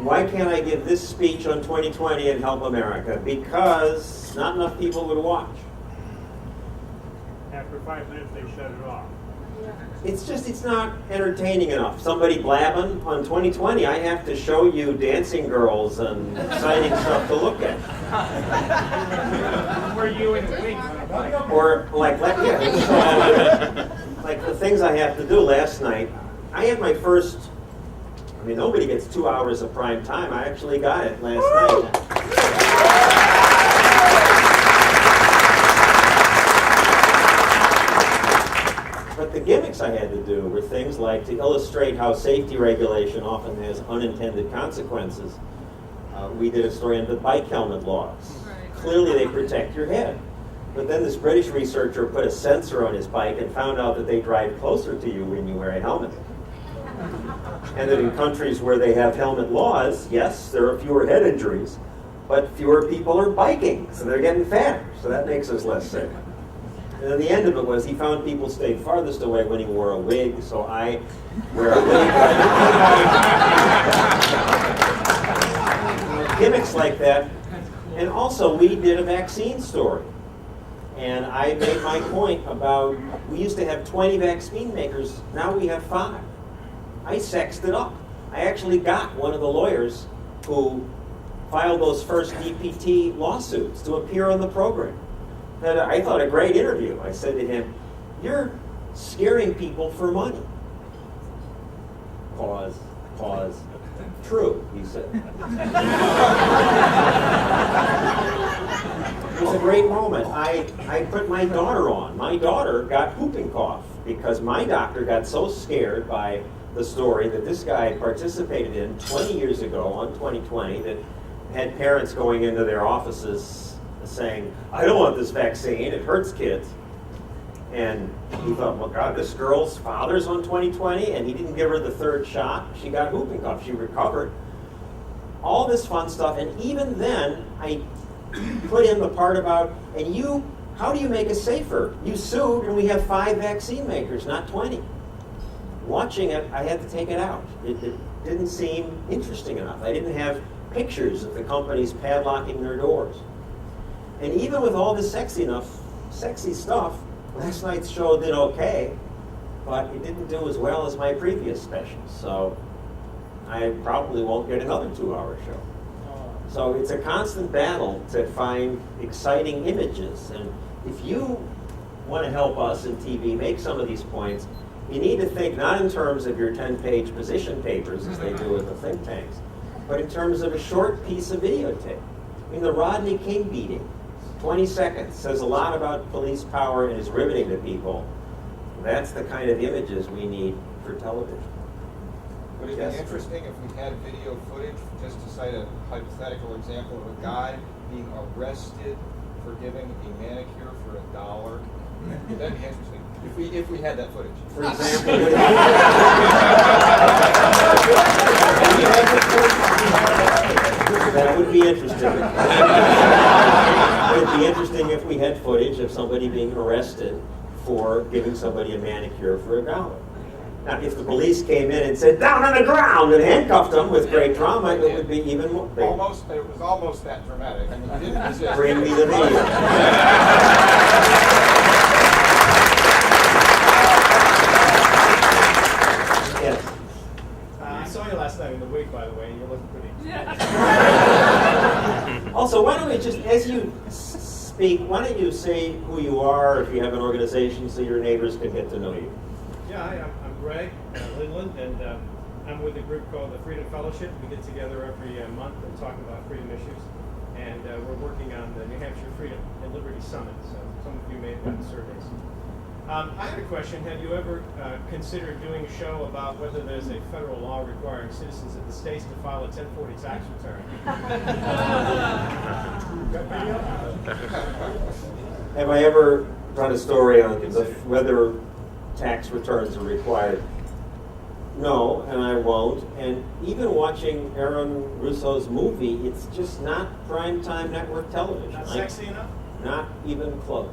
Why can't I give this speech on 2020 and help America? Because not enough people would watch. After 5 minutes, they shut it off. It's not entertaining enough. Somebody blabbing on 2020, I have to show you dancing girls and exciting stuff to look at. Were you in the wing? Or like the things I have to do last night. I had my first, nobody gets 2 hours of prime time. I actually got it last night. But the gimmicks I had to do were things like to illustrate how safety regulation often has unintended consequences. We did a story on the bike helmet laws. Clearly they protect your head. But then this British researcher put a sensor on his bike and found out that they drive closer to you when you wear a helmet. And that in countries where they have helmet laws, yes, there are fewer head injuries, but fewer people are biking, so they're getting fatter. So that makes us less safe. And then the end of it was he found people stayed farthest away when he wore a wig, so I wear a wig. Gimmicks like that. And also we did a vaccine story. And I made my point about, we used to have 20 vaccine makers, now we have 5. I sexed it up. I actually got one of the lawyers who filed those first DPT lawsuits to appear on the program. And I thought a great interview. I said to him, "You're scaring people for money." Pause. True, he said. It was a great moment. I put my daughter on. My daughter got whooping cough because my doctor got so scared by the story that this guy participated in 20 years ago on 2020 that had parents going into their offices saying, "I don't want this vaccine, it hurts kids." And he thought, well, God, this girl's father's on 2020, and he didn't give her the 3rd shot. She got whooping cough. She recovered. All this fun stuff. And even then, I put in the part about, how do you make it safer? You sued, and we have 5 vaccine makers, not 20. Watching it, I had to take it out. It didn't seem interesting enough. I didn't have pictures of the companies padlocking their doors. And even with all this sexy stuff, last night's show did okay, but it didn't do as well as my previous specials. So I probably won't get another 2-hour show. So it's a constant battle to find exciting images. And if you want to help us in TV make some of these points, you need to think not in terms of your 10-page position papers, as they do with the think tanks, but in terms of a short piece of videotape. The Rodney King beating, 20 seconds, says a lot about police power and is riveting to people. That's the kind of images we need for television. Would it be interesting if we had video footage, just to cite a hypothetical example of a guy being arrested for giving a manicure for $1? That'd be interesting. If we had that footage. For example, that would be interesting. It would be interesting if we had footage of somebody being arrested for giving somebody a manicure for $1. Now, if the police came in and said, "Down on the ground," and handcuffed them with great drama, it would be even more. It was almost that dramatic. He didn't resist. Bring me the video. Yes. I saw you last night in the wig, by the way, and you're looking pretty. Also, why don't we just, as you speak, why don't you say who you are, if you have an organization, so your neighbors can get to know you? Yeah, hi, I'm Greg Lindland, and I'm with a group called the Freedom Fellowship. We get together every month and talk about freedom issues. And we're working on the New Hampshire Freedom and Liberty Summit, so some of you may have gotten surveys. I had a question. Have you ever considered doing a show about whether there's a federal law requiring citizens of the states to file a 1040 tax return? Have I ever done a story on whether tax returns are required? No, and I won't. And even watching Aaron Russo's movie, it's just not primetime network television. Not sexy enough? Not even close.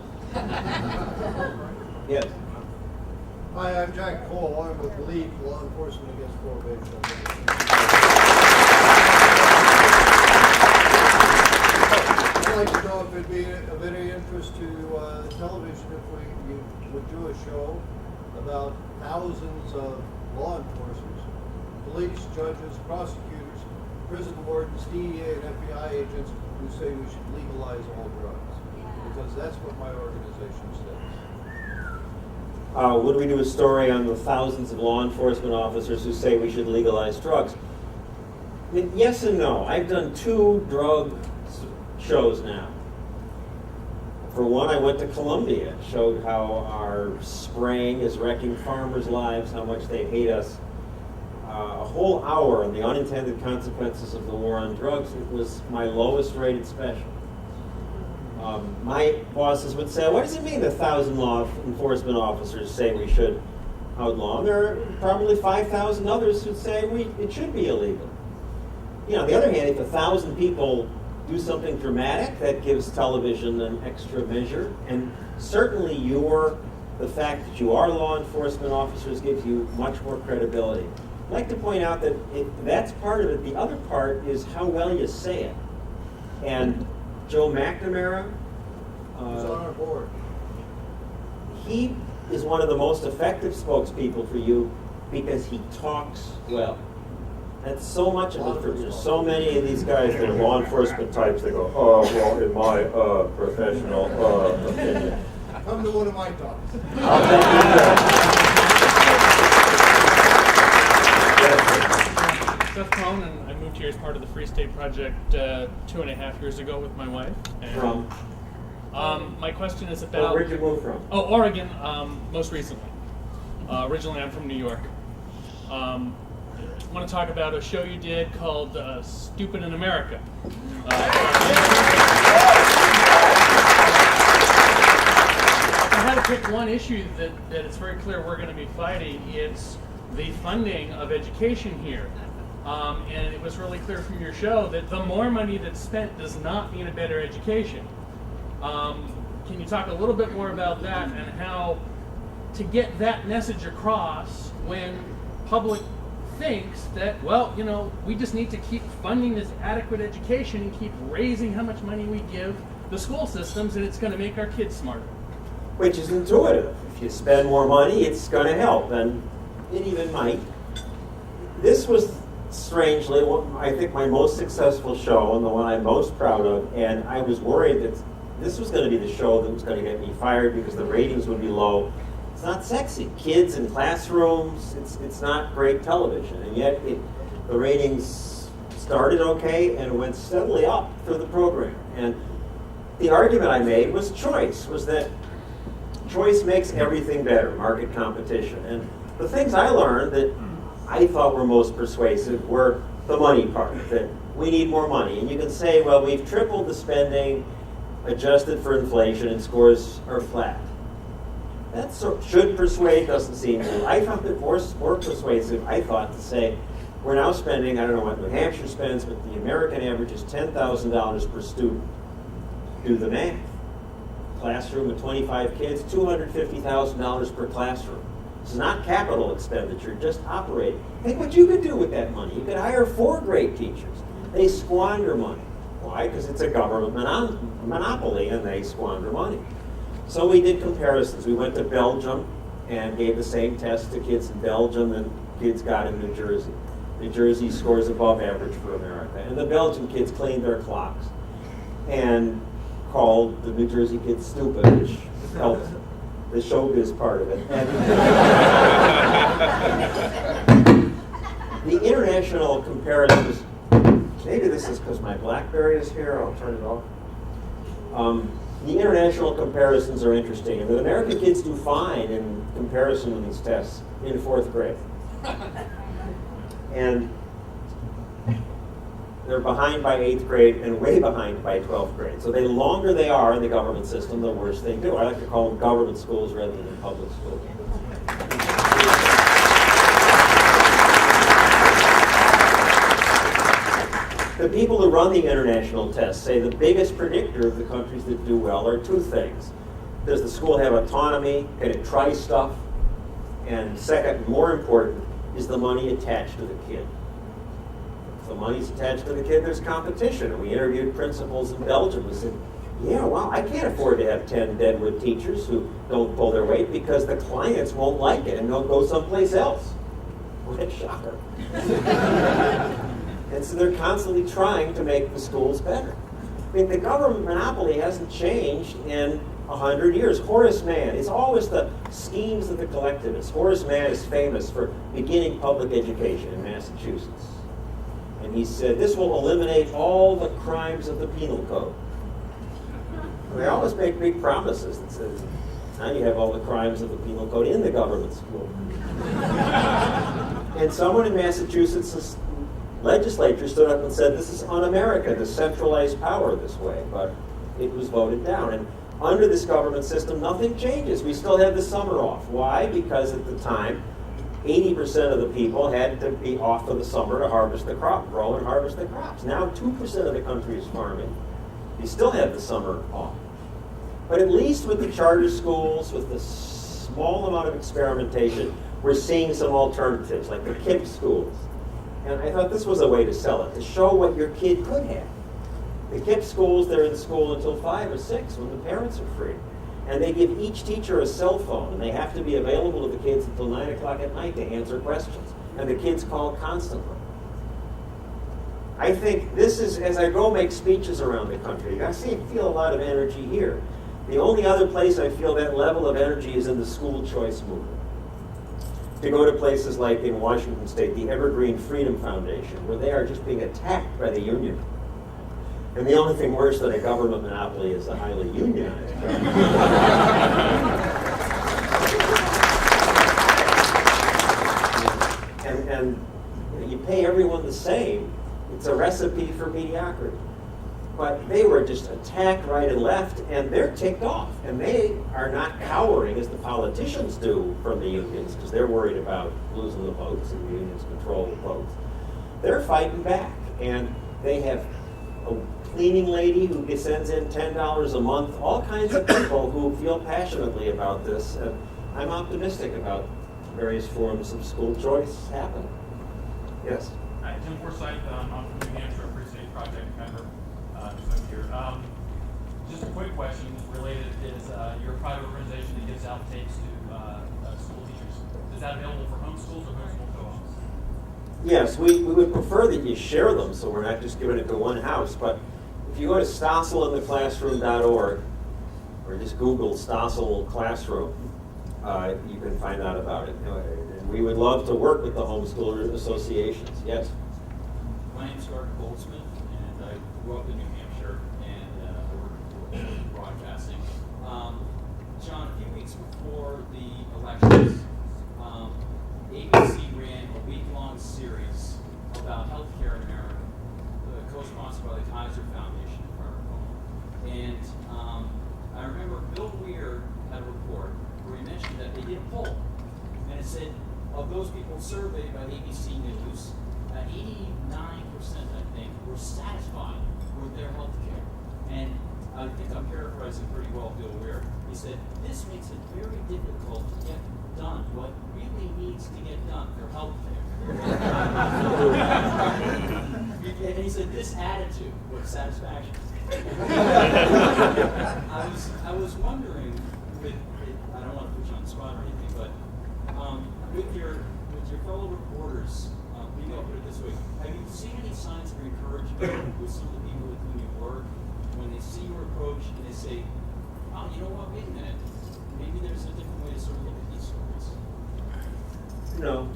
Yes. Hi, I'm Jack Cole. I'm with LEAP, Law Enforcement Against Prohibition. I'd like to know if it'd be of any interest to television if you would do a show about thousands of law enforcers, police, judges, prosecutors, prison wardens, DEA and FBI agents who say we should legalize all drugs. Because that's what my organization says. Would we do a story on the thousands of law enforcement officers who say we should legalize drugs? I mean, yes and no. I've done 2 drug shows now. For one, I went to Colombia, showed how our spraying is wrecking farmers' lives, how much they hate us. A whole hour on the unintended consequences of the war on drugs. It was my lowest rated special. My bosses would say, what does it mean 1,000 law enforcement officers say we should outlaw? And there are probably 5,000 others who say it should be illegal. You know, on the other hand, if 1,000 people do something dramatic, that gives television an extra measure. And certainly the fact that you are law enforcement officers gives you much more credibility. I'd like to point out that that's part of it. The other part is how well you say it. And Joe McNamara, Who's on our board? he is one of the most effective spokespeople for you because he talks well. That's so much of it. There's so many of these guys that are law enforcement types that go, oh, well, in my professional opinion. Come to one of my talks. I'll bet Seth Cohn, and I moved here as part of the Free State Project 2.5 years ago with my wife. And, From? my question is about... Where'd you move from? Oh, Oregon, most recently. Originally, I'm from New York. I want to talk about a show you did called Stupid in America. If I had to pick one issue that it's very clear we're going to be fighting, it's the funding of education here. And it was really clear from your show that the more money that's spent does not mean a better education. Can you talk a little bit more about that and how to get that message across when public thinks that, well, you know, we just need to keep funding this adequate education and keep raising how much money we give the school systems, and it's going to make our kids smarter. Which is intuitive. If you spend more money, it's going to help, and it even might. This was, strangely, I think my most successful show and the one I'm most proud of, and I was worried that this was going to be the show that was going to get me fired because the ratings would be low. It's not sexy. Kids in classrooms, it's not great television, and yet the ratings started okay and went steadily up through the program. And the argument I made was choice, was that choice makes everything better, market competition. And the things I learned that I thought were most persuasive were the money part, that we need more money. And you can say, well, we've tripled the spending, adjusted for inflation, and scores are flat. That should persuade, doesn't seem to. I found it more persuasive, I thought, to say, we're now spending, I don't know what New Hampshire spends, but the American average is $10,000 per student. Do the math. Classroom with 25 kids, $250,000 per classroom. This is not capital expenditure, just operating. Think what you could do with that money. You could hire 4 great teachers. They squander money. Why? Because it's a government monopoly and they squander money. So we did comparisons. We went to Belgium and gave the same test to kids in Belgium and kids got in New Jersey. New Jersey scores above average for America. And the Belgian kids cleaned their clocks and called the New Jersey kids stupid, which helped the showbiz part of it. And the international comparisons, maybe this is because my BlackBerry is here, I'll turn it off. The international comparisons are interesting, and the American kids do fine in comparison with these tests in 4th grade. And they're behind by 8th grade and way behind by 12th grade. So the longer they are in the government system, the worse they do. I like to call them government schools rather than public schools. The people who run the international tests say the biggest predictor of the countries that do well are 2 things. Does the school have autonomy? Can it try stuff? And second, more important, is the money attached to the kid? If the money's attached to the kid, there's competition. And we interviewed principals in Belgium who said, Yeah, well, I can't afford to have 10 deadwood teachers who don't pull their weight because the clients won't like it and they'll go someplace else. What a shocker. And so they're constantly trying to make the schools better. I mean, the government monopoly hasn't changed in 100 years. Horace Mann, it's always the schemes of the collectivists. Horace Mann is famous for beginning public education in Massachusetts. And he said, this will eliminate all the crimes of the penal code. They always make big promises that says, now you have all the crimes of the penal code in the government school. And someone in Massachusetts' legislature stood up and said, this is un-American to centralize power this way, but it was voted down. And under this government system, nothing changes. We still have the summer off. Why? Because at the time, 80% of the people had to be off for the summer to harvest the crop, grow and harvest the crops. Now 2% of the country is farming. You still have the summer off. But at least with the charter schools, with the small amount of experimentation, we're seeing some alternatives, like the KIPP schools. And I thought this was a way to sell it, to show what your kid could have. The KIPP schools, they're in school until 5 or 6 when the parents are free. And they give each teacher a cell phone, and they have to be available to the kids until 9 o'clock at night to answer questions. And the kids call constantly. I think this is, as I go make speeches around the country, I feel a lot of energy here. The only other place I feel that level of energy is in the school choice movement. To go to places like in Washington State, the Evergreen Freedom Foundation, where they are just being attacked by the union. And the only thing worse than a government monopoly is a highly unionized government. and you pay everyone the same. It's a recipe for mediocrity. But they were just attacked right and left, and they're ticked off. And they are not cowering as the politicians do from the unions, because they're worried about losing the votes, and the unions control the votes. They're fighting back, and they have a cleaning lady who sends in $10 a month, all kinds of people who feel passionately about this. And I'm optimistic about various forms of school choice happening. Yes? Hi, Tim Forsyth. I'm from New Hampshire, Free State Project member. Just here. Just a quick question related is you're a private organization that gives out tapes to school teachers. Is that available for homeschools or homeschool co-ops? Yes, we would prefer that you share them, so we're not just giving it to one house. But if you go to stosselintheclassroom.org or just Google Stossel Classroom, you can find out about it. And we would love to work with the homeschooler associations. Yes? My name's Gardner Goldsmith, and I grew up in New Hampshire, and I work for broadcasting. John, a few weeks before the elections, ABC ran a week-long series about healthcare in America, co-sponsored by the Kaiser Foundation, if I recall. And I remember Bill Weir had a report where he mentioned that they did a poll, and it said of those people surveyed by ABC News, 89%, I think, were satisfied with their health care. And I think I'm paraphrasing pretty well Bill Weir. He said, this makes it very difficult to get done what really needs to get done, their health care. And he said, this attitude was satisfaction. I was wondering, I don't want to put you on the spot or anything, but with your fellow reporters, maybe I'll put it this way, have you seen any signs of encouragement with some of the people with whom you work when they see your approach and they say, oh, you know what, wait a minute, maybe there's a different way to sort of look at these stories? No.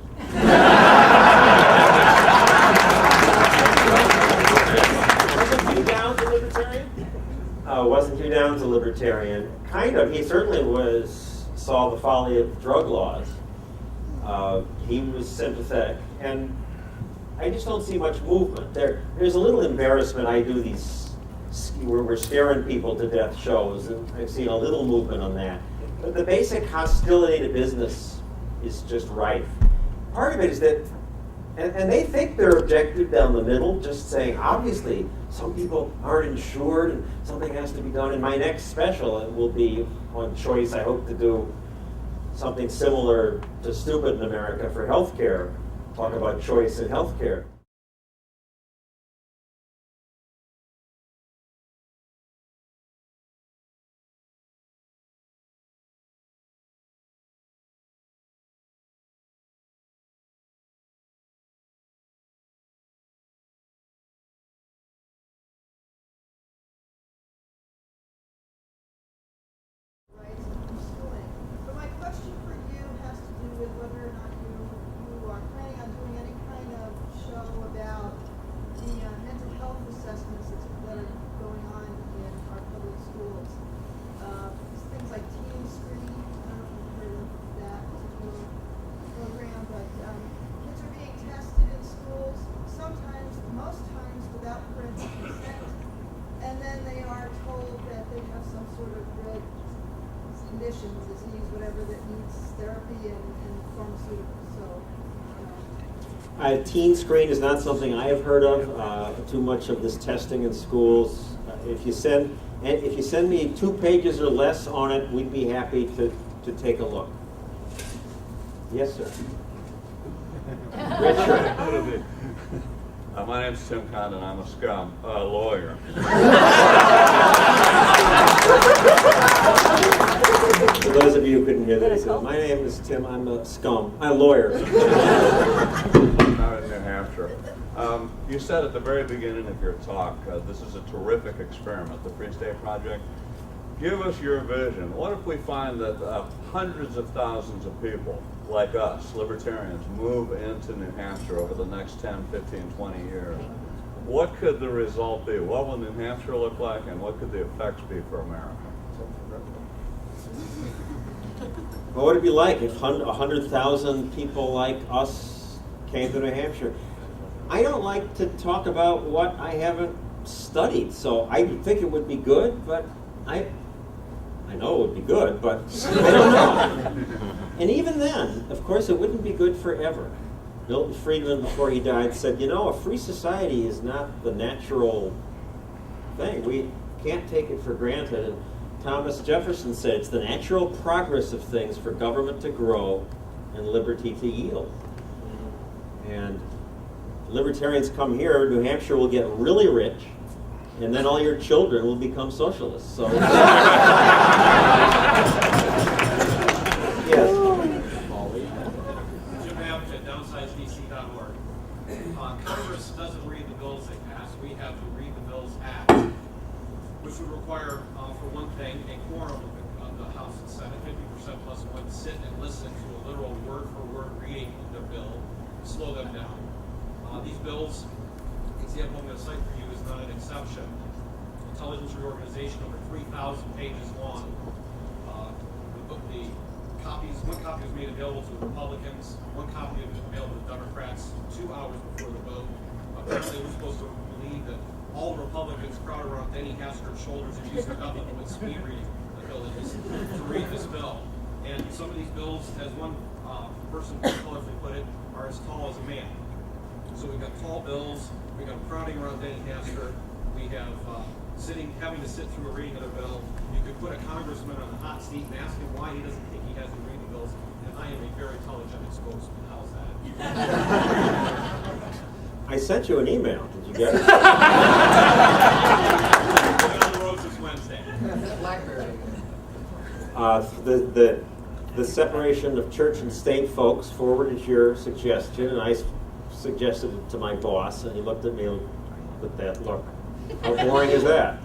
Wasn't Hugh Downs a libertarian? Wasn't Hugh Downs a libertarian? Kind of. He certainly saw the folly of drug laws. He was sympathetic. And I just don't see much movement. There's a little embarrassment. I do these, where we're scaring people to death shows, and I've seen a little movement on that. But the basic hostility to business is just rife. Part of it is that, and they think they're objective down the middle, just saying, obviously, some people aren't insured and something has to be done. In my next special, it will be on choice. I hope to do something similar to Stupid in America for healthcare, talk about choice in healthcare. pharmaceuticals, so. Teen screen is not something I have heard of. Too much of this testing in schools. If you send me 2 pages or less on it, we'd be happy to take a look. Yes, sir. Richard. My name's Tim Condon. I'm a scum lawyer. For those of you who couldn't hear that, he said, "My name is Tim. I'm a scum. I'm a lawyer." Not in New Hampshire. You said at the very beginning of your talk, this is a terrific experiment, the Free State Project. Give us your vision. What if we find that hundreds of thousands of people like us, libertarians, move into New Hampshire over the next 10, 15, 20 years? What could the result be? What will New Hampshire look like, and what could the effects be for America? What would it be like if 100,000 people like us came to New Hampshire? I don't like to talk about what I haven't studied, so I think it would be good, but I know it would be good, but I don't know. And even then, of course, it wouldn't be good forever. Milton Friedman, before he died, said, a free society is not the natural thing. We can't take it for granted. And Thomas Jefferson said it's the natural progress of things for government to grow and liberty to yield. And libertarians come here, New Hampshire will get really rich, and then all your children will become socialists. So, yes. Jim Hampshire, downsizedc.org. Congress doesn't read the bills they pass. We have to read the bills act, which would require, for one thing, a quorum of the House and Senate, 50% plus one, sit and listen to a literal word-for-word reading of their bill, slow them down. These bills, the example I'm going to cite for you is not an exception. Intelligence Reorganization, over 3,000 pages long. The copies, one copy was made available to the Republicans, one copy was available to the Democrats 2 hours before the vote. Apparently, we're supposed to believe that all the Republicans crowd around Denny Haster's shoulders and use their government with speed reading abilities to read this bill. And some of these bills, as one person colorfully put it, are as tall as a man. So we've got tall bills, we've got crowding around Denny Haster, we have having to sit through a reading of the bill. You could put a congressman on the hot seat and ask him why he doesn't think he has to read the bills, and I am a very telegenic spokesman. How's that? I sent you an email. Did you get it? We're on the road since Wednesday. The separation of church and state folks forwarded your suggestion, and I suggested it to my boss, and he looked at me with that look. How boring is that?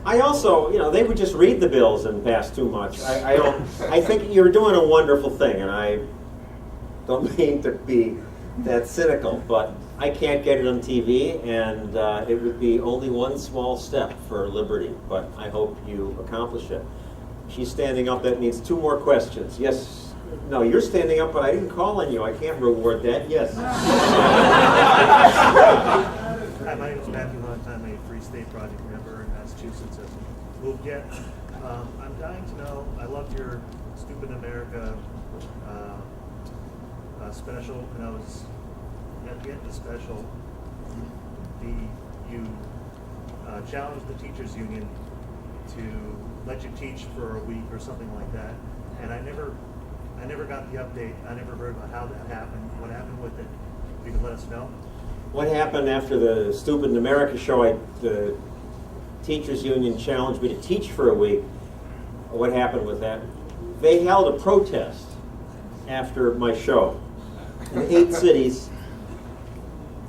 I also, they would just read the bills and pass too much. I think you're doing a wonderful thing, and I don't mean to be that cynical, but I can't get it on TV, and it would be only one small step for liberty, but I hope you accomplish it. She's standing up. That means 2 more questions. Yes. No, you're standing up, but I didn't call on you. I can't reward that. Yes. Hi, my name is Matthew Hunt. I'm a Free State Project member in Massachusetts. I've moved yet. I'm dying to know, I loved your Stupid America special, and I was at the end of the special, you challenged the teachers union to let you teach for a week or something like that, and I never got the update. I never heard about how that happened, what happened with it. If you could let us know. What happened after the Stupid in America show? The teachers union challenged me to teach for a week. What happened with that? They held a protest after my show in 8 cities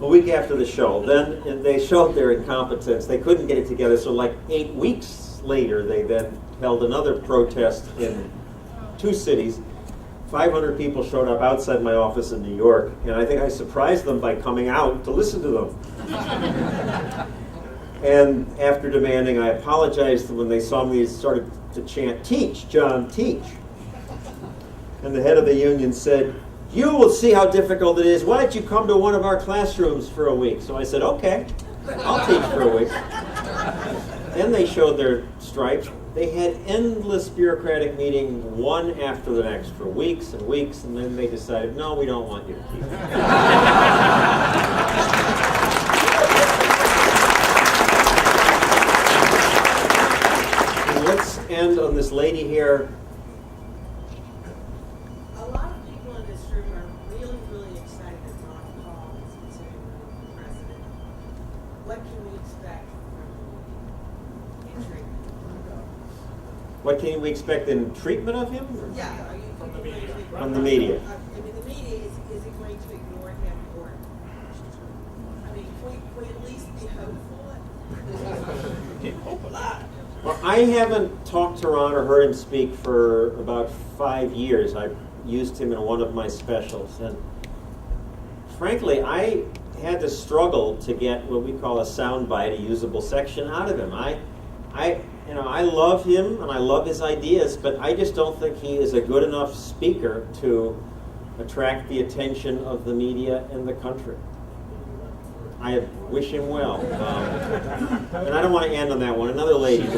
a week after the show. Then they showed their incompetence. They couldn't get it together, so like 8 weeks later, they then held another protest in 2 cities. 500 people showed up outside my office in New York, and I think I surprised them by coming out to listen to them. And after demanding, I apologized when they saw me, started to chant, "Teach, John, teach." And the head of the union said, "You will see how difficult it is. Why don't you come to one of our classrooms for a week?" So I said, "Okay, I'll teach for a week." Then they showed their stripes. They had endless bureaucratic meetings, one after the next, for weeks and weeks, and then they decided, no, we don't want you to keep it. And let's end on this lady here. A lot of people in this room are really, really excited that Ron Paul is considering running for president. What can we expect from in treatment? What can we expect in treatment of him? Yeah, are you from the media? From the media. I mean, the media is it going to ignore him, or I mean, can we at least be hopeful? Well, I haven't talked to Ron or heard him speak for about 5 years. I used him in one of my specials, and frankly, I had to struggle to get what we call a soundbite, a usable section out of him. I love him and I love his ideas, but I just don't think he is a good enough speaker to attract the attention of the media in the country. I wish him well. And I don't want to end on that one. Another lady.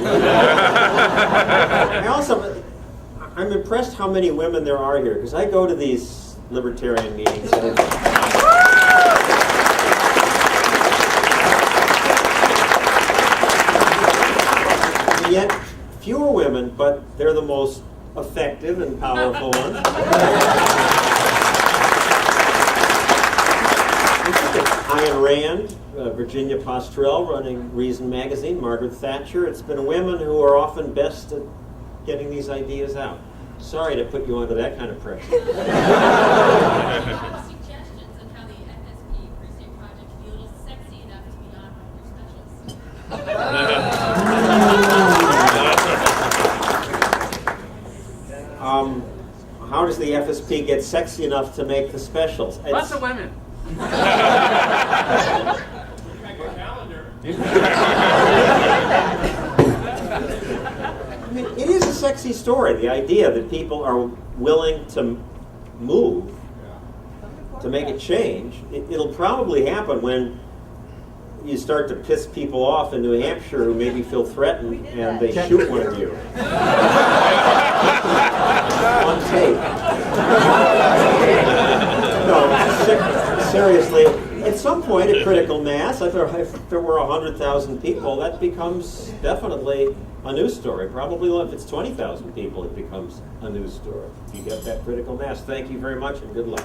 I'm impressed how many women there are here, because I go to these libertarian meetings. And yet, fewer women, but they're the most effective and powerful ones. Ayn Rand, Virginia Postrel running Reason Magazine, Margaret Thatcher. It's been women who are often best at getting these ideas out. Sorry to put you under that kind of pressure. Suggestions on how the FSP Free State Project can be a little sexy enough to be on one of your specials. How does the FSP get sexy enough to make the specials? Lots of women. I mean, it is a sexy story, the idea that people are willing to move, to make a change. It'll probably happen when you start to piss people off in New Hampshire who maybe feel threatened and they shoot one of you. On tape. No, seriously, at some point at critical mass, if there were 100,000 people, that becomes definitely a news story. Probably if it's 20,000 people, it becomes a news story. You get that critical mass. Thank you very much and good luck.